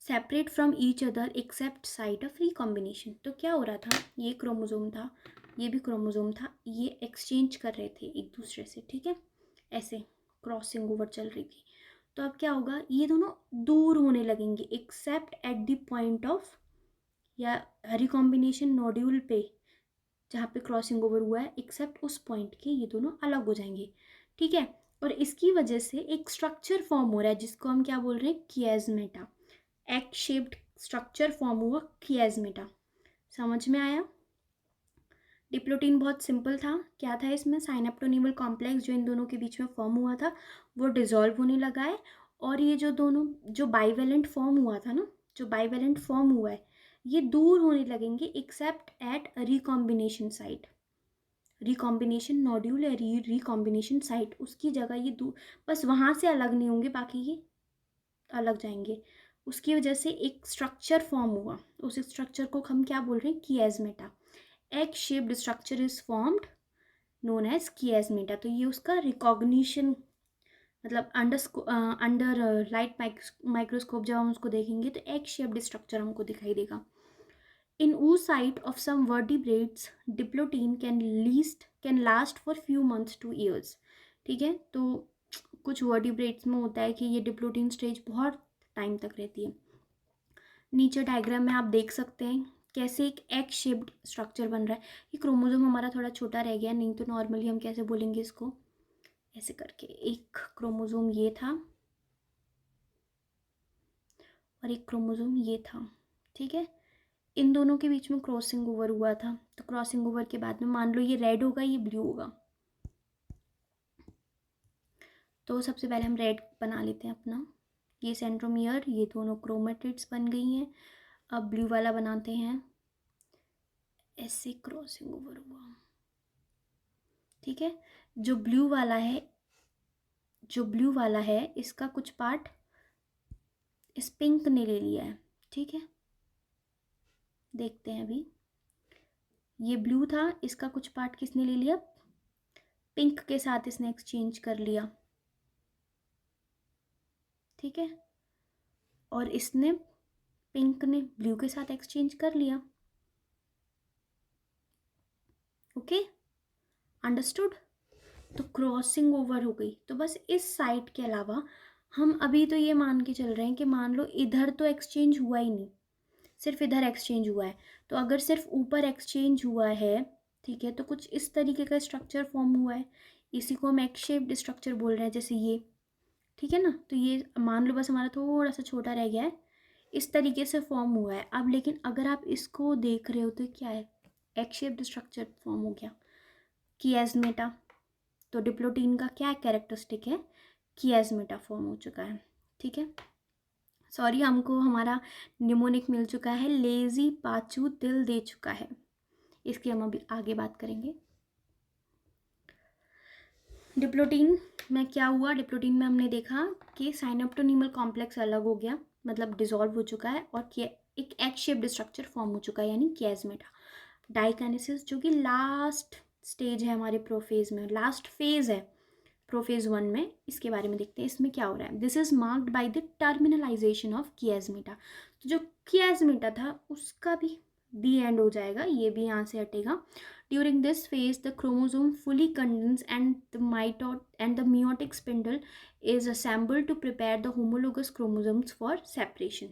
separate from each other except site of recombination. तो क्या हो रहा था, ये क्रोमोसोम था, ये भी क्रोमोसोम था, ये एक्सचेंज कर रहे थे एक दूसरे से, ठीक है, ऐसे क्रॉसिंग ओवर चल रही थी। तो अब क्या होगा, ये दोनों दूर होने लगेंगे accept at the point of, या रिकॉम्बिनेशन नोड्यूल पे जहाँ पे क्रॉसिंग ओवर हुआ है, एक्सेप्ट उस पॉइंट के ये दोनों अलग हो जाएंगे, ठीक है। और इसकी वजह से एक स्ट्रक्चर फॉर्म हो रहा है जिसको हम क्या बोल रहे हैं, कियाज्मेटा। एक्ट शेप्ड स्ट्रक्चर फॉर्म हुआ, कियाज्मेटा। समझ में आया। डिप्लोटीन बहुत सिंपल था, क्या था इसमें, साइनेप्टोनीमल कॉम्प्लेक्स जो इन दोनों के बीच में फॉर्म हुआ था वो डिसॉल्व होने लगा है। और ये जो दोनों, जो बाइवेलेंट फॉर्म हुआ था ना, जो बाइवेलेंट फॉर्म हुआ है, ये दूर होने लगेंगे accept eight recombination site. Recombination nodule या रिकॉम्बिनेशन साइट, उसकी जगह ये दूर, बस वहाँ से अलग नहीं होंगे, बाकी ये अलग जाएंगे। उसकी वजह से एक स्ट्रक्चर फॉर्म हुआ, उस स्ट्रक्चर को हम क्या बोल रहे हैं, chiasmata. Egg shaped structure is formed known as chiasmata. तो ये उसका रिकॉग्निशन, मतलब अंडर लाइट माइक्रोस्कोप जब हम उसको देखेंगे तो एग शेप्ड स्ट्रक्चर हमको दिखाई देगा। इन oocyte of some vertebrates diplotene can last for few months two years. ठीक है, तो कुछ वर्टिब्रेट्स में होता है कि ये डिप्लोटीन स्टेज बहुत टाइम तक रहती है। नीचे डायग्राम में आप देख सकते हैं कैसे एक एग शेप्ड स्ट्रक्चर बन रहा है। ये क्रोमोसोम हमारा थोड़ा छोटा रह गया, नहीं तो नॉर्मली हम कैसे बोलेंगे इसको, ऐसे करके, एक क्रोमोसोम ये था और एक क्रोमोसोम ये था। ठीक है, इन दोनों के बीच में क्रॉसिंग ओवर हुआ था, तो क्रॉसिंग ओवर के बाद में मान लो ये रेड होगा, ये ब्लू होगा। तो सबसे पहले हम रेड बना लेते हैं अपना, ये सेंट्रोमियर, ये दोनों क्रोमेटिड्स बन गई हैं। अब ब्लू वाला बनाते हैं, ऐसे क्रॉसिंग ओवर हुआ। ठीक है, जो ब्लू वाला है इसका कुछ पार्ट इस पिंक ने ले लिया है। ठीक है, देखते हैं अभी, ये ब्लू था, इसका कुछ पार्ट किसने ले लिया, पिंक के साथ इसने एक्सचेंज कर लिया। ठीक है, और इसने, पिंक ने ब्लू के साथ एक्सचेंज कर लिया। Okay, understood. तो क्रॉसिंग ओवर हो गई। तो बस इस साइड के अलावा हम अभी तो ये मान के चल रहे हैं कि मान लो इधर तो एक्सचेंज हुआ ही नहीं, सिर्फ इधर एक्सचेंज हुआ है। तो अगर सिर्फ ऊपर एक्सचेंज हुआ है, ठीक है, तो कुछ इस तरीके का स्ट्रक्चर फॉर्म हुआ है, इसी को हम एग शेप्ड स्ट्रक्चर बोल रहे हैं, जैसे ये। ठीक है ना, तो ये मान लो बस हमारा थोड़ा सा छोटा रह गया है, इस तरीके से फॉर्म हुआ है। अब लेकिन अगर आप इसको देख रहे हो तो क्या है, एग शेप्ड स्ट्रक्चर फॉर्म हो गया, कियाज्मेटा। तो डिप्लोटीन का क्या कैरेक्टरिस्टिक है, कियाज्मेटा फॉर्म हो चुका है। ठीक है, सॉरी, हमको हमारा निमोनिक मिल चुका है, लेजी पाचू दिल दे चुका है, इसकी हम अभी आगे बात करेंगे। डिप्लोटीन में क्या हुआ, डिप्लोटीन में हमने देखा कि साइनेप्टोनीमल कॉम्प्लेक्स अलग हो गया, मतलब डिसॉल्व हो चुका है, और एक एग शेप्ड स्ट्रक्चर फॉर्म हो चुका है, यानी कियाज्मेटा। डाइकाइनेसिस, जो कि लास्ट स्टेज है हमारे प्रोफेज में, लास्ट फेज है प्रोफेज 1 में, इसके बारे में देखते हैं इसमें क्या हो रहा है। This is marked by the terminalisation of chiasmata. तो जो कियाज्मेटा था उसका भी दी एंड हो जाएगा, ये भी यहाँ से हटेगा। During this phase the chromosome fully condense and the meiotic spindle is assembled to prepare the homologous chromosomes for separation।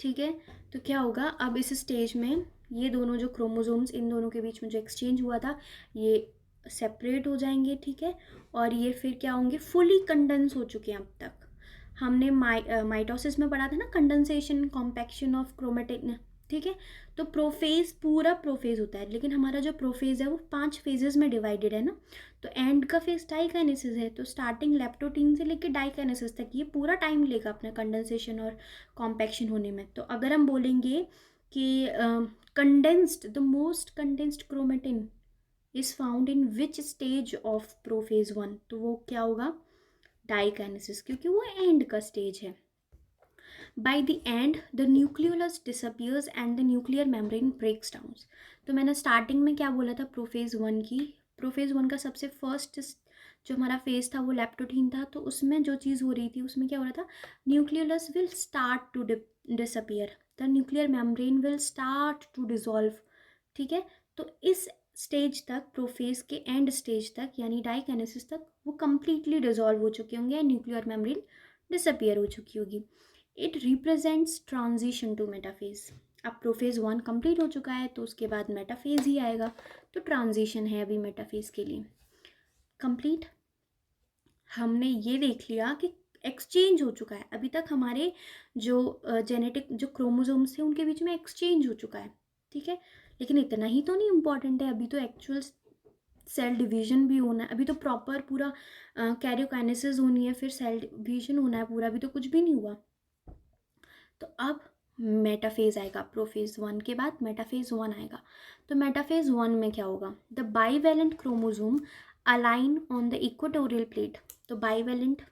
ठीक है, तो क्या होगा अब इस स्टेज में, ये दोनों जो क्रोमोसोम्स, इन दोनों के बीच में जो एक्सचेंज हुआ था, ये सेपरेट हो जाएंगे। ठीक है, और ये फिर क्या होंगे, फुली कंडेंस हो चुके हैं। अब तक हमने माइटोसिस में पढ़ा था ना, कंडेंसेशन कॉम्पैक्शन ऑफ क्रोमेटिन। ठीक है, तो प्रोफेज, पूरा प्रोफेज होता है, लेकिन हमारा जो प्रोफेज है वो 5 फेजेस में डिवाइडेड है ना। तो एंड का फेज डाइकाइनेसिस है, तो स्टार्टिंग लेप्टोटीन से लेकर डाइकाइनेसिस तक ये पूरा टाइम लेगा अपना कंडेंसेशन और कॉम्पैक्शन होने में। तो अगर हम बोलेंगे कि condensed, the most condensed chromatin is found in which stage of prophase 1, तो वो क्या होगा, डाइकाइनेसिस, क्योंकि वो एंड का स्टेज है। By the end the nucleolus disappears and the nuclear membrane breaks down. तो मैंने स्टार्टिंग में क्या बोला था, प्रोफेज 1 की, प्रोफेज 1 का सबसे फर्स्ट जो हमारा फेज था वो लेप्टोटीन था। तो उसमें जो चीज़ हो रही थी, उसमें क्या हो रहा था, nucleolus will start to disappear, the nuclear membrane will start to dissolve. ठीक है, तो इस स्टेज तक, प्रोफेज के एंड स्टेज तक, यानी डाइकाइनेसिस तक, वो कंप्लीटली डिसॉल्व हो चुके होंगे, न्यूक्लियर मेम्ब्रेन डिसअपियर हो चुकी होगी। It represents transition to metaphase. अब प्रोफेज 1 कंप्लीट हो चुका है, तो उसके बाद मेटाफेज ही आएगा, तो ट्रांजिशन है अभी मेटाफेज के लिए। कंप्लीट, हमने ये देख लिया कि एक्सचेंज हो चुका है। अभी तक हमारे जो जेनेटिक जो क्रोमोसोम्स थे उनके बीच में एक्सचेंज हो चुका है। ठीक है, लेकिन इतना ही तो नहीं इम्पॉर्टेंट है, अभी तो एक्चुअल सेल डिवीजन भी होना है, अभी तो प्रॉपर पूरा कैरियोकाइनेसिस होनी है, फिर सेल डिवीजन होना है पूरा, अभी तो कुछ भी नहीं हुआ। तो अब मेटाफेज आएगा, प्रोफेज 1 के बाद मेटाफेज 1 आएगा। तो मेटाफेज 1 में क्या होगा, the bivalent chromosome align on the equatorial plate. तो बाईवेलेंट,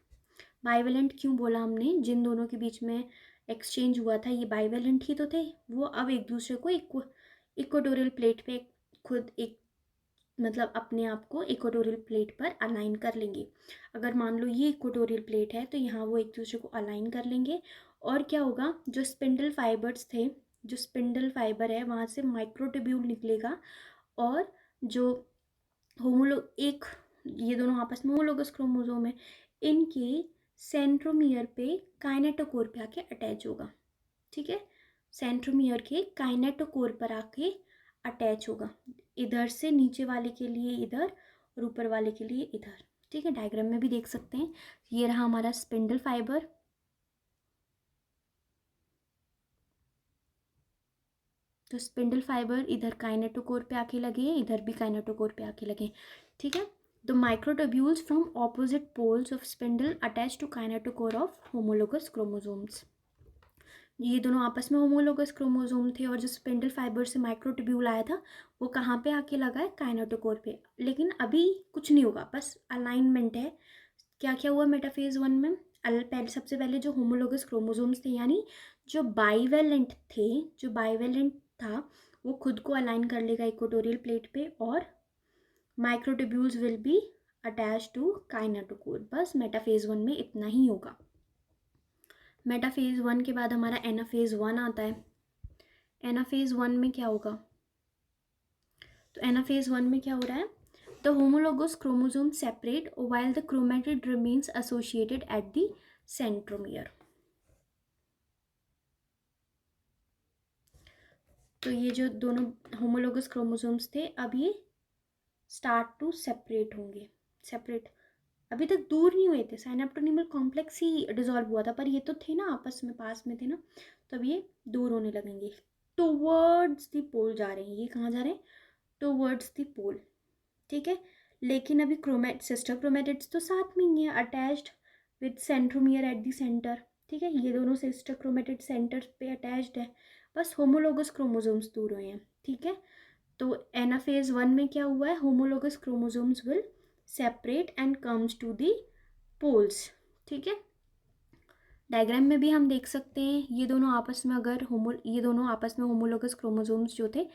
बाईवेलेंट क्यों बोला हमने, जिन दोनों के बीच में एक्सचेंज हुआ था ये बाईवेलेंट ही तो थे, वो अब एक दूसरे को इक्वेटोरियल प्लेट पे खुद एक मतलब अपने आप को इक्वेटोरियल प्लेट पर अलाइन कर लेंगे। अगर मान लो ये इक्वेटोरियल प्लेट है तो यहाँ वो एक दूसरे को अलाइन कर लेंगे, और क्या होगा, जो स्पिंडल फाइबर्स थे, जो स्पिंडल फाइबर है वहाँ से माइक्रोट्यूब्यूल निकलेगा, और जो एक ये दोनों आपस में होमोलोगस क्रोमोसोम है, इनके सेंट्रोमियर पे काइनेटोकोर पे आके अटैच होगा। ठीक है, सेंट्रोमियर के काइनेटोकोर पर आके अटैच होगा, इधर से नीचे वाले के लिए इधर और ऊपर वाले के लिए इधर। ठीक है, डायग्राम में भी देख सकते हैं, ये रहा हमारा स्पिंडल फाइबर, तो स्पिंडल फाइबर इधर काइनेटोकोर पे आके लगे, इधर भी काइनेटोकोर पे आके लगे। ठीक है, the microtubules from opposite poles of spindle attach to kinetochore of homologous chromosomes. ये दोनों आपस में होमोलोगस क्रोमोसोम थे, और जो स्पिंडल फाइबर से माइक्रोट्यूब्यूल आया था वो कहाँ पे आके लगा है, काइनेटोकोर पे। लेकिन अभी कुछ नहीं होगा, बस अलाइनमेंट है। क्या क्या हुआ मेटाफेज 1 में, पहले सबसे पहले जो होमोलोगस क्रोमोसोम्स थे, यानी जो बाईवेलेंट थे, जो बाईवेलेंट था वो खुद को अलाइन कर लेगा इक्वेटोरियल प्लेट पे, और microtubules will be attach to kinetochore. बस मेटाफेज 1 में इतना ही होगा। मेटाफेज 1 के बाद हमारा एनाफेज 1 आता है। एनाफेज 1 में क्या होगा, तो एनाफेज 1 में क्या हो रहा है, the homologous chromosome separate while the chromatid remains associated at the centromere. तो ये जो दोनों होमोलोगस क्रोमोसोम्स थे अब ये स्टार्ट टू सेपरेट होंगे। सेपरेट, अभी तक दूर नहीं हुए थे, साइनेप्टोनीमल कॉम्प्लेक्स ही डिसॉल्व हुआ था, पर ये तो थे ना आपस में, पास में थे ना, तो अब ये दूर होने लगेंगे, टुवर्ड्स द पोल जा रहे हैं। ये कहाँ जा रहे हैं, टुवर्ड्स द पोल। ठीक है, लेकिन अभी सिस्टर क्रोमेटिड्स तो साथ में ही है, attached with centromere at the centre. ठीक है, ये दोनों सिस्टर क्रोमेटिड सेंटर पे अटैच्ड है, बस होमोलोगस क्रोमोसोम्स दूर हुए हैं। ठीक है, तो एनाफेज 1 में क्या हुआ है, homologous chromosomes will separate and comes to the poles. ठीक है, डायग्राम में भी हम देख सकते हैं, ये दोनों आपस में ये दोनों आपस में होमोलोगस क्रोमोसोम्स जो थे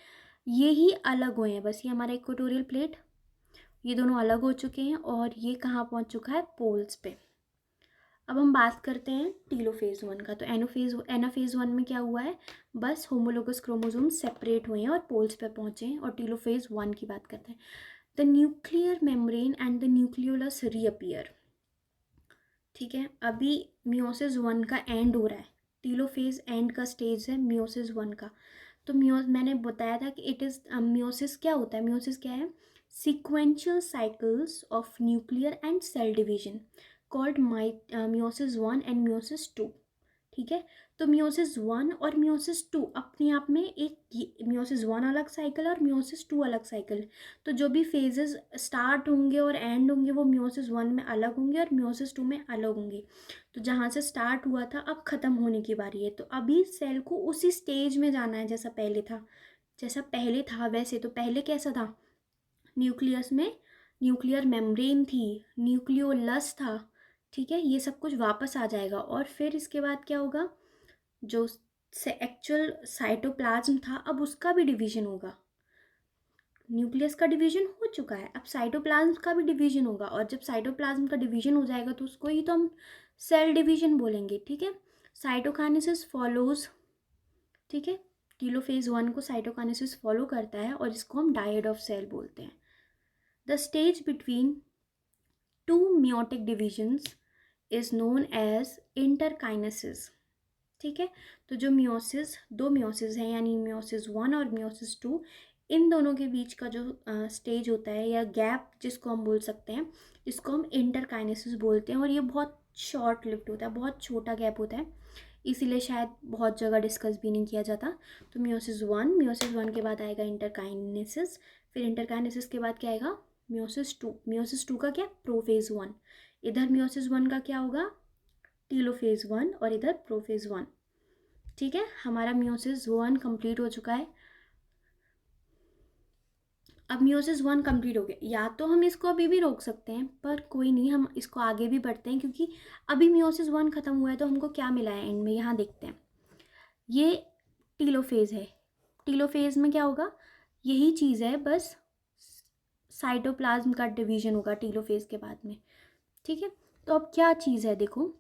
ये ही अलग हुए हैं, बस ये हमारा इक्वेटोरियल प्लेट, ये दोनों अलग हो चुके हैं, और ये कहाँ पहुँच चुका है, पोल्स पे। अब हम बात करते हैं टीलोफेज 1 का। तो एनाफेज 1 में क्या हुआ है, बस होमोलोगस क्रोमोसोम सेपरेट हुए हैं और पोल्स पे पहुँचे हैं। और टीलोफेज 1 की बात करते हैं, the nuclear membrane and the nucleolus reappear. ठीक है, अभी मियोसिस 1 का एंड हो रहा है, टीलोफेज एंड का स्टेज है मियोसिस 1 का। तो मैंने बताया था कि इट इज़ मियोसिस क्या होता है, मियोसिस क्या है, sequential cycles of nuclear and cell division called meiosis 1 and meiosis 2। ठीक है, तो मियोसिस 1 और मियोसिस 2 अपने आप में एक, मियोसिस 1 अलग साइकिल और मियोसिस 2 अलग साइकिल। तो जो भी फेजेस स्टार्ट होंगे और एंड होंगे वो मियोसिस 1 में अलग होंगे और मियोसिस 2 में अलग होंगे। तो जहाँ से स्टार्ट हुआ था अब ख़त्म होने की बारी है, तो अभी सेल को उसी स्टेज में जाना है जैसा पहले था। जैसा पहले था वैसे, तो पहले कैसा था, न्यूक्लियस में न्यूक्लियर मेम्ब्रेन थी, न्यूक्लियोलस था। ठीक है, ये सब कुछ वापस आ जाएगा, और फिर इसके बाद क्या होगा, जो से एक्चुअल साइटोप्लाज्म था अब उसका भी डिवीजन होगा। न्यूक्लियस का डिवीजन हो चुका है, अब साइटोप्लाज्म का भी डिवीजन होगा, और जब साइटोप्लाज्म का डिवीजन हो जाएगा तो उसको ही तो हम सेल डिवीजन बोलेंगे। ठीक है, साइटोकाइनेसिस फॉलोज। ठीक है, टीलोफेज 1 को साइटोकाइनेसिस फॉलो करता है, और इसको हम डायड ऑफ सेल बोलते हैं। The stage between two meiotic divisions is known as interkinesis। ठीक है, तो जो दो मियोसिस हैं, यानी मियोसिस 1 और मियोसिस 2, इन दोनों के बीच का जो स्टेज होता है या गैप जिसको हम बोल सकते हैं, इसको हम इंटरकाइनेसिस बोलते हैं। और ये बहुत शॉर्ट लिव्ड होता है, बहुत छोटा गैप होता है, इसीलिए शायद बहुत जगह डिस्कस भी नहीं किया जाता। तो मियोसिस 1 के बाद आएगा इंटरकाइनेसिस, फिर इंटरकाइनेसिस के बाद क्या आएगा, मियोसिस 2 का क्या, प्रोफेज 1। इधर मियोसिस 1 का क्या होगा, टीलोफेज 1, और इधर प्रोफेज 1। ठीक है, हमारा मियोसिस 1 कंप्लीट हो चुका है। अब मियोसिस 1 कंप्लीट हो गया, या तो हम इसको अभी भी रोक सकते हैं, पर कोई नहीं, हम इसको आगे भी बढ़ते हैं, क्योंकि अभी मियोसिस 1 ख़त्म हुआ है तो हमको क्या मिला है एंड में, यहाँ देखते हैं। ये टीलोफेज है। टीलोफेज में क्या होगा, यही चीज़ है, बस साइटोप्लाज्म का डिवीजन होगा टीलोफेज के बाद में। ठीक है, तो अब क्या चीज़ है, देखो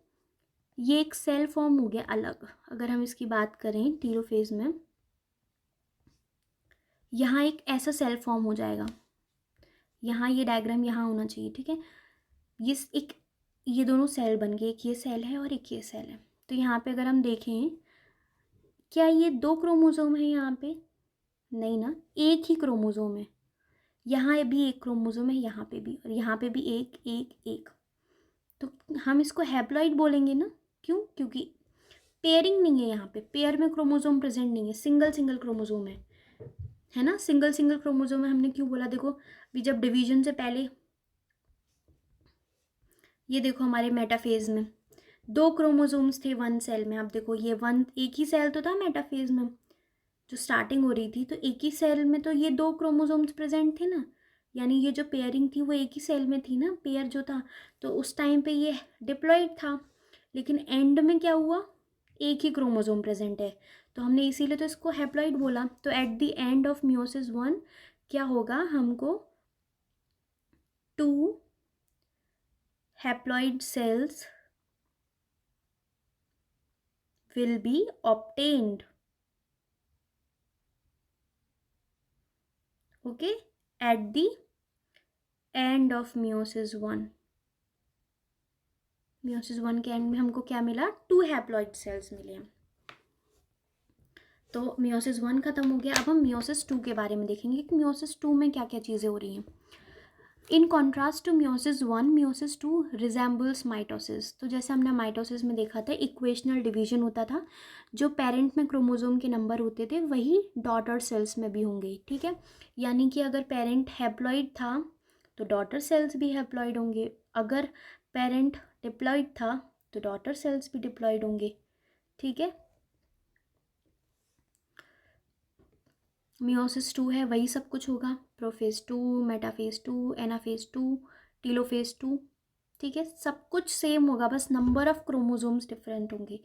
ये एक सेल फॉर्म हो गया अलग। अगर हम इसकी बात करें टीलोफेज में, यहाँ एक ऐसा सेल फॉर्म हो जाएगा, यहाँ ये डायग्राम यहाँ होना चाहिए। ठीक है, ये दोनों सेल बन गए, एक ये सेल है और एक ये सेल है। तो यहाँ पे अगर हम देखें, क्या ये 2 क्रोमोसोम है यहाँ पे? नहीं ना, एक ही क्रोमोसोम है। यहाँ भी एक क्रोमोसोम है, यहाँ पे भी, और यहाँ पे भी एक एक एक। तो हम इसको हैप्लॉइड बोलेंगे ना। क्यों? क्योंकि पेयरिंग नहीं है, यहाँ पे पेयर में क्रोमोसोम प्रेजेंट नहीं है, सिंगल सिंगल क्रोमोसोम है ना। सिंगल सिंगल क्रोमोसोम है, हमने क्यों बोला, देखो भी जब डिवीजन से पहले, ये देखो हमारे मेटाफेज में 2 क्रोमोसोम्स थे 1 सेल में। अब देखो ये 1, एक ही सेल तो था मेटाफेज में जो स्टार्टिंग हो रही थी, तो एक ही सेल में तो ये 2 क्रोमोसोम्स प्रेजेंट थे ना, यानी ये जो पेयरिंग थी वो एक ही सेल में थी ना, पेयर जो था। तो उस टाइम पे ये डिप्लॉइड था, लेकिन एंड में क्या हुआ, एक ही क्रोमोसोम प्रेजेंट है, तो हमने इसीलिए तो इसको हैप्लॉइड बोला। तो eight the end of meiosis 1 क्या होगा, हमको 2 haploid sales will be obtained, okay, at the end of meiosis 1। meiosis 1 के एंड में हमको क्या मिला, 2 हैप्लॉइड सेल्स मिले हैं। तो meiosis 1 खत्म हो गया। अब हम meiosis 2 के बारे में देखेंगे कि meiosis 2 में क्या क्या चीज़ें हो रही हैं। In contrast to meiosis 1, meiosis 2 resembles mitosis. तो जैसे हमने माइटोसिस में देखा था, इक्वेशनल डिवीजन होता था, जो पेरेंट में क्रोमोसोम के नंबर होते थे वही डॉटर सेल्स में भी होंगे। ठीक है, यानी कि अगर पेरेंट हैप्लॉइड था तो डॉटर सेल्स भी हैप्लॉइड होंगे, अगर पेरेंट डिप्लॉइड था तो डॉटर सेल्स भी डिप्लॉइड होंगे। ठीक है, मियोसिस 2 है, वही सब कुछ होगा, प्रोफेज 2, मेटाफेज 2, एनाफेज 2, टीलोफेज 2। ठीक है, सब कुछ सेम होगा, बस नंबर ऑफ क्रोमोसोम्स डिफरेंट होंगे।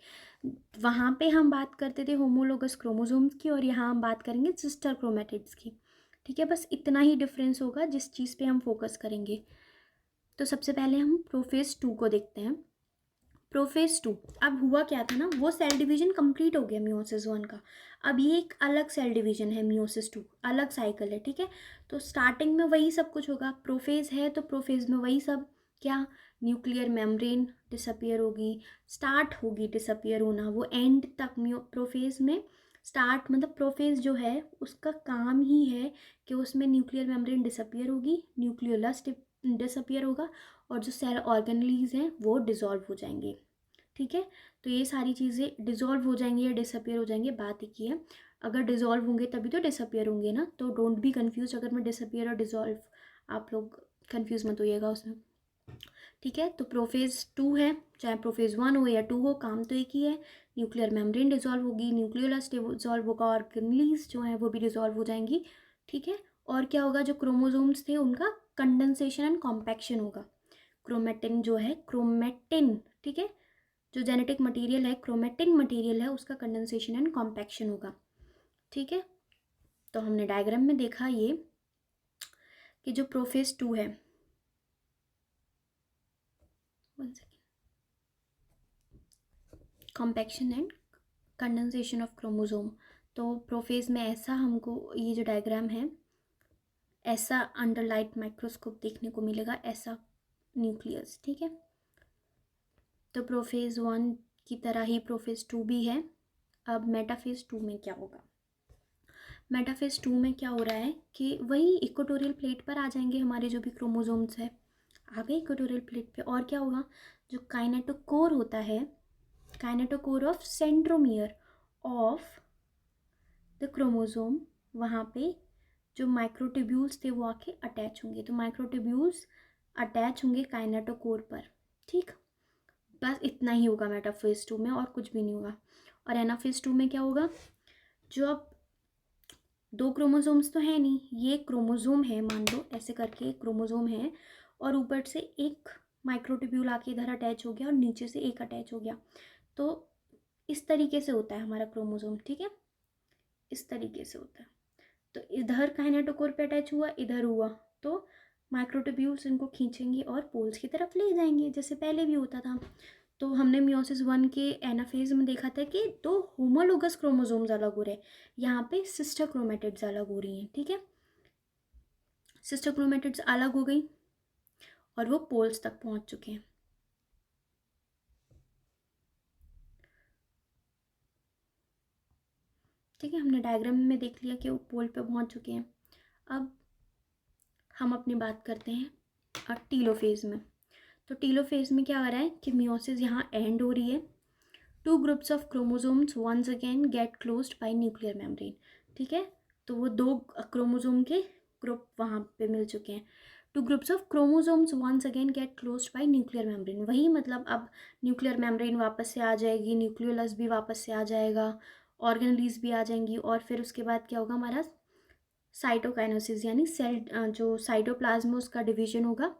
वहाँ पे हम बात करते थे होमोलोगस क्रोमोसोम्स की, और यहाँ हम बात करेंगे सिस्टर क्रोमेटिड्स की। ठीक है, बस इतना ही डिफरेंस होगा जिस चीज़ पे हम फोकस करेंगे। तो सबसे पहले हम प्रोफेज 2 को देखते हैं। प्रोफेज 2, अब हुआ क्या था ना, वो सेल डिवीजन कंप्लीट हो गया मियोसिस 1 का। अब ये एक अलग सेल डिवीजन है मियोसिस 2, अलग साइकिल है। ठीक है, तो स्टार्टिंग में वही सब कुछ होगा, प्रोफेज है तो प्रोफेज में वही सब, क्या, न्यूक्लियर मेम्ब्रेन डिसअपियर होगी, स्टार्ट होगी डिसअपियर होना, वो एंड तक प्रोफेज में स्टार्ट, मतलब प्रोफेज जो है उसका काम ही है कि उसमें न्यूक्लियर मेम्ब्रेन डिसअपियर होगी, न्यूक्लियोलस डिसअपियर होगा, और जो सेल ऑर्गेनलीज हैं वो डिज़ोल्व हो जाएंगे। ठीक है, तो ये सारी चीज़ें डिज़ोल्व हो जाएंगी या डिसअपियर हो जाएंगे, बात एक ही है। अगर डिज़ोल्व होंगे तभी तो डिसअपियर होंगे ना, तो डोंट बी कन्फ्यूज अगर मैं डिसअपियर और डिज़ोल्व, आप लोग कन्फ्यूज़ मत होइएगा उसमें। ठीक है, तो प्रोफेज 2 है, चाहे प्रोफेज 1 हो या 2 हो, काम तो एक ही है। न्यूक्लियर मेम्ब्रेन डिज़ोल्व होगी, न्यूक्लियोलस डिज़ोल्व होगा, ऑर्गेनलीज जो हैं वो भी डिज़ोल्व हो जाएंगी। ठीक है, और क्या होगा, जो क्रोमोसोम्स थे उनका कंडेंसेशन एंड कॉम्पैक्शन होगा। क्रोमेटिन जो है, क्रोमेटिन, ठीक है, जो जेनेटिक मटेरियल है, क्रोमेटिन मटेरियल है, उसका कंडेंसेशन एंड कॉम्पैक्शन होगा। ठीक है, तो हमने डायग्राम में देखा ये कि जो प्रोफेज 2 है, compaction and condensation of chromosome, तो प्रोफेज में ऐसा हमको ये जो डायग्राम है ऐसा अंडर लाइट माइक्रोस्कोप देखने को मिलेगा, ऐसा न्यूक्लियस। ठीक है, तो प्रोफेज 1 की तरह ही प्रोफेज 2 भी है। अब मेटाफेज 2 में क्या होगा, मेटाफेज 2 में क्या हो रहा है कि वही इक्वेटोरियल प्लेट पर आ जाएंगे हमारे जो भी क्रोमोसोम्स है, आ गए इक्वेटोरियल प्लेट पे, और क्या होगा, जो काइनेटोकोर होता है, kinetochore of centromere of the chromosome, वहाँ पे जो माइक्रोट्यूब्यूल्स थे वो आके अटैच होंगे, तो माइक्रोट्यूब्यूल्स अटैच होंगे काइनेटोकोर पर। ठीक, बस इतना ही होगा मेटाफेज 2 में, और कुछ भी नहीं होगा। और एनाफेज 2 में क्या होगा, जो अब 2 क्रोमोसोम्स तो है नहीं, ये क्रोमोसोम है, मान लो ऐसे करके एक क्रोमोसोम है और ऊपर से एक माइक्रोट्यूब्यूल आके इधर अटैच हो गया और नीचे से एक अटैच हो गया। तो इस तरीके से होता है हमारा क्रोमोसोम, ठीक है, इस तरीके से होता है। तो इधर काइनेटोकोर पे अटैच हुआ, इधर हुआ, तो माइक्रोट्यूब्यूल्स इनको खींचेंगे और पोल्स की तरफ ले जाएंगे, जैसे पहले भी होता था। तो हमने मियोसिस 1 के एनाफेज में देखा था कि 2 होमोलोगस क्रोमोसोम्स अलग हो रहे हैं, यहाँ पे सिस्टर क्रोमेटिड्स अलग हो रही हैं, ठीक है, सिस्टर क्रोमेटिड्स अलग हो गई और वो पोल्स तक पहुंच चुके हैं। ठीक है, हमने डायग्राम में देख लिया कि वो पोल पे पहुंच चुके हैं। अब हम अपनी बात करते हैं टीलोफेज में। तो टीलोफेज में क्या हो रहा है कि मियोसिस यहाँ एंड हो रही है, 2 groups of chromosomes once again get closed by nuclear membrane, ठीक है, तो वो 2 क्रोमोसोम के ग्रुप वहाँ पे मिल चुके हैं। 2 groups of chromosomes once again get closed by nuclear membrane, वही मतलब अब न्यूक्लियर मेम्ब्रेन वापस से आ जाएगी, न्यूक्लियोलस भी वापस से आ जाएगा, ऑर्गेनेलीज भी आ जाएंगी, और फिर उसके बाद क्या होगा, हमारा साइटोकाइनेसिस यानी सेल जो साइटोप्लाज्म उसका डिवीजन होगा,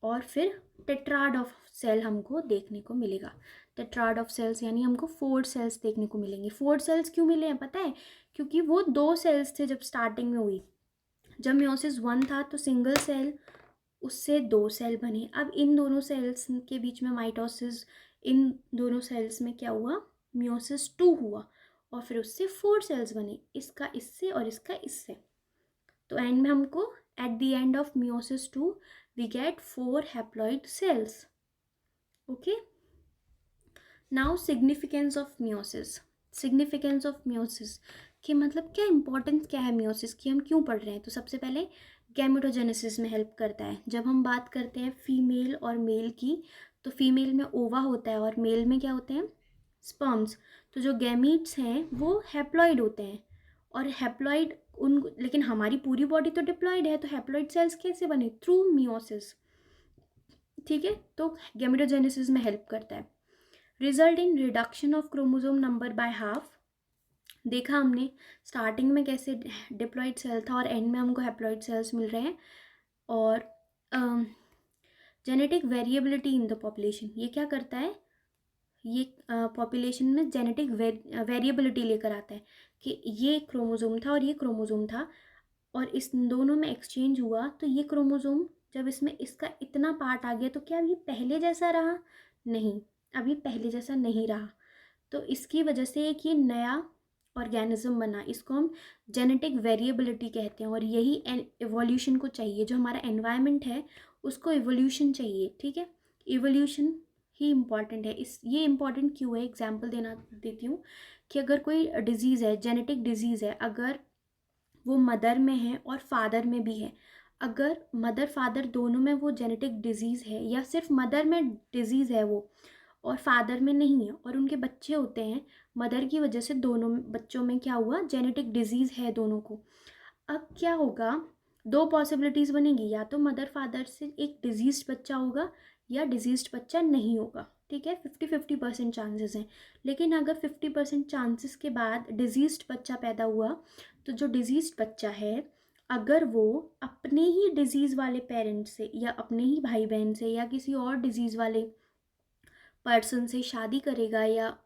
और फिर टेट्राड ऑफ सेल हमको देखने को मिलेगा। टेट्राड ऑफ सेल्स यानी हमको 4 सेल्स देखने को मिलेंगे। 4 सेल्स क्यों मिले हैं पता है, क्योंकि वो 2 सेल्स थे जब स्टार्टिंग में हुई, जब मियोसिस 1 था तो सिंगल सेल, उससे 2 सेल बने। अब इन दोनों सेल्स के बीच में माइटोसिस, इन दोनों सेल्स में क्या हुआ, मियोसिस 2 हुआ और फिर उससे 4 सेल्स बने, इसका इससे और इसका इससे। तो एंड में हमको at the end of meiosis 2 we get 4 haploid cells. Okay, now significance of meiosis. Significance of meiosis कि मतलब क्या इंपॉर्टेंस क्या है मियोसिस की, हम क्यों पढ़ रहे हैं। तो सबसे पहले गैमेटोजेनेसिस में हेल्प करता है। जब हम बात करते हैं फीमेल और मेल की, तो फीमेल में ओवा होता है और मेल में क्या होते हैं, स्पर्म्स। तो जो गैमीट्स हैं वो हैप्लॉइड होते हैं, और हैप्लॉइड उन, लेकिन हमारी पूरी बॉडी तो डिप्लॉइड है, तो हैप्लॉइड सेल्स कैसे बने, थ्रू मियोसिस, ठीक है। तो गैमेटोजेनेसिस में हेल्प करता है। Result in reduction of chromosome number by half. देखा हमने स्टार्टिंग में कैसे डिप्लॉइड सेल था और एंड में हमको हैप्लॉइड सेल्स मिल रहे हैं। और genetic variability in the population, ये क्या करता है, ये पॉपुलेशन में जेनेटिक वेरिएबिलिटी लेकर आता है कि ये क्रोमोसोम था और ये क्रोमोसोम था और इस दोनों में एक्सचेंज हुआ, तो ये क्रोमोसोम जब इसमें इसका इतना पार्ट आ गया तो क्या ये पहले जैसा रहा, नहीं, अभी पहले जैसा नहीं रहा। तो इसकी वजह से एक ये नया ऑर्गेनिज्म बना, इसको हम जेनेटिक वेरिएबिलिटी कहते हैं। और यही एवोल्यूशन को चाहिए, जो हमारा एनवायरनमेंट है उसको एवोल्यूशन चाहिए, ठीक है, एवोल्यूशन ही इम्पॉर्टेंट है। ये इम्पॉर्टेंट क्यों है, एग्जाम्पल देती हूँ कि अगर कोई डिजीज़ है, जेनेटिक डिजीज़ है, अगर वो मदर में है और फादर में भी है, अगर मदर फादर दोनों में वो जेनेटिक डिजीज़ है, या सिर्फ मदर में डिजीज़ है वो और फादर में नहीं है, और उनके बच्चे होते हैं, मदर की वजह से दोनों बच्चों में क्या हुआ, जेनेटिक डिजीज़ है दोनों को। अब क्या होगा, 2 पॉसिबिलिटीज़ बनेगी, या तो मदर फादर से एक डिजीज़्ड बच्चा होगा या डिजीज़्ड बच्चा नहीं होगा, ठीक है, 50-50% चांसेस हैं। लेकिन अगर 50% चांसेस के बाद डिजीज़्ड बच्चा पैदा हुआ, तो जो डिजीज़्ड बच्चा है अगर वो अपने ही डिजीज़ वाले पेरेंट्स से या अपने ही भाई बहन से या किसी और डिजीज़ वाले पर्सन से शादी करेगा, या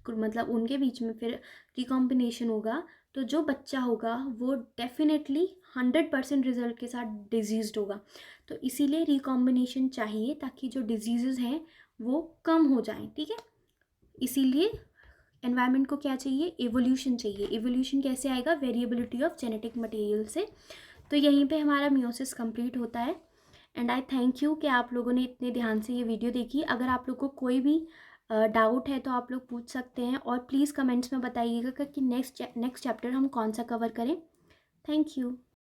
मतलब उनके बीच में फिर रिकॉम्बिनेशन होगा, तो जो बच्चा होगा वो डेफिनेटली 100% रिजल्ट के साथ डिजीज़्ड होगा। तो इसीलिए रिकॉम्बिनेशन चाहिए ताकि जो डिजीज़ हैं वो कम हो जाएं, ठीक है। इसीलिए एनवायरनमेंट को क्या चाहिए, एवोल्यूशन चाहिए। एवोल्यूशन कैसे आएगा, वेरिएबिलिटी ऑफ जेनेटिक मटेरियल से। तो यहीं पे हमारा मियोसिस कंप्लीट होता है। एंड आई थैंक यू कि आप लोगों ने इतने ध्यान से ये वीडियो देखी। अगर आप लोग को कोई भी डाउट है तो आप लोग पूछ सकते हैं, और प्लीज़ कमेंट्स में बताइएगा कि नेक्स्ट चैप्टर हम कौन सा कवर करें। Thank you.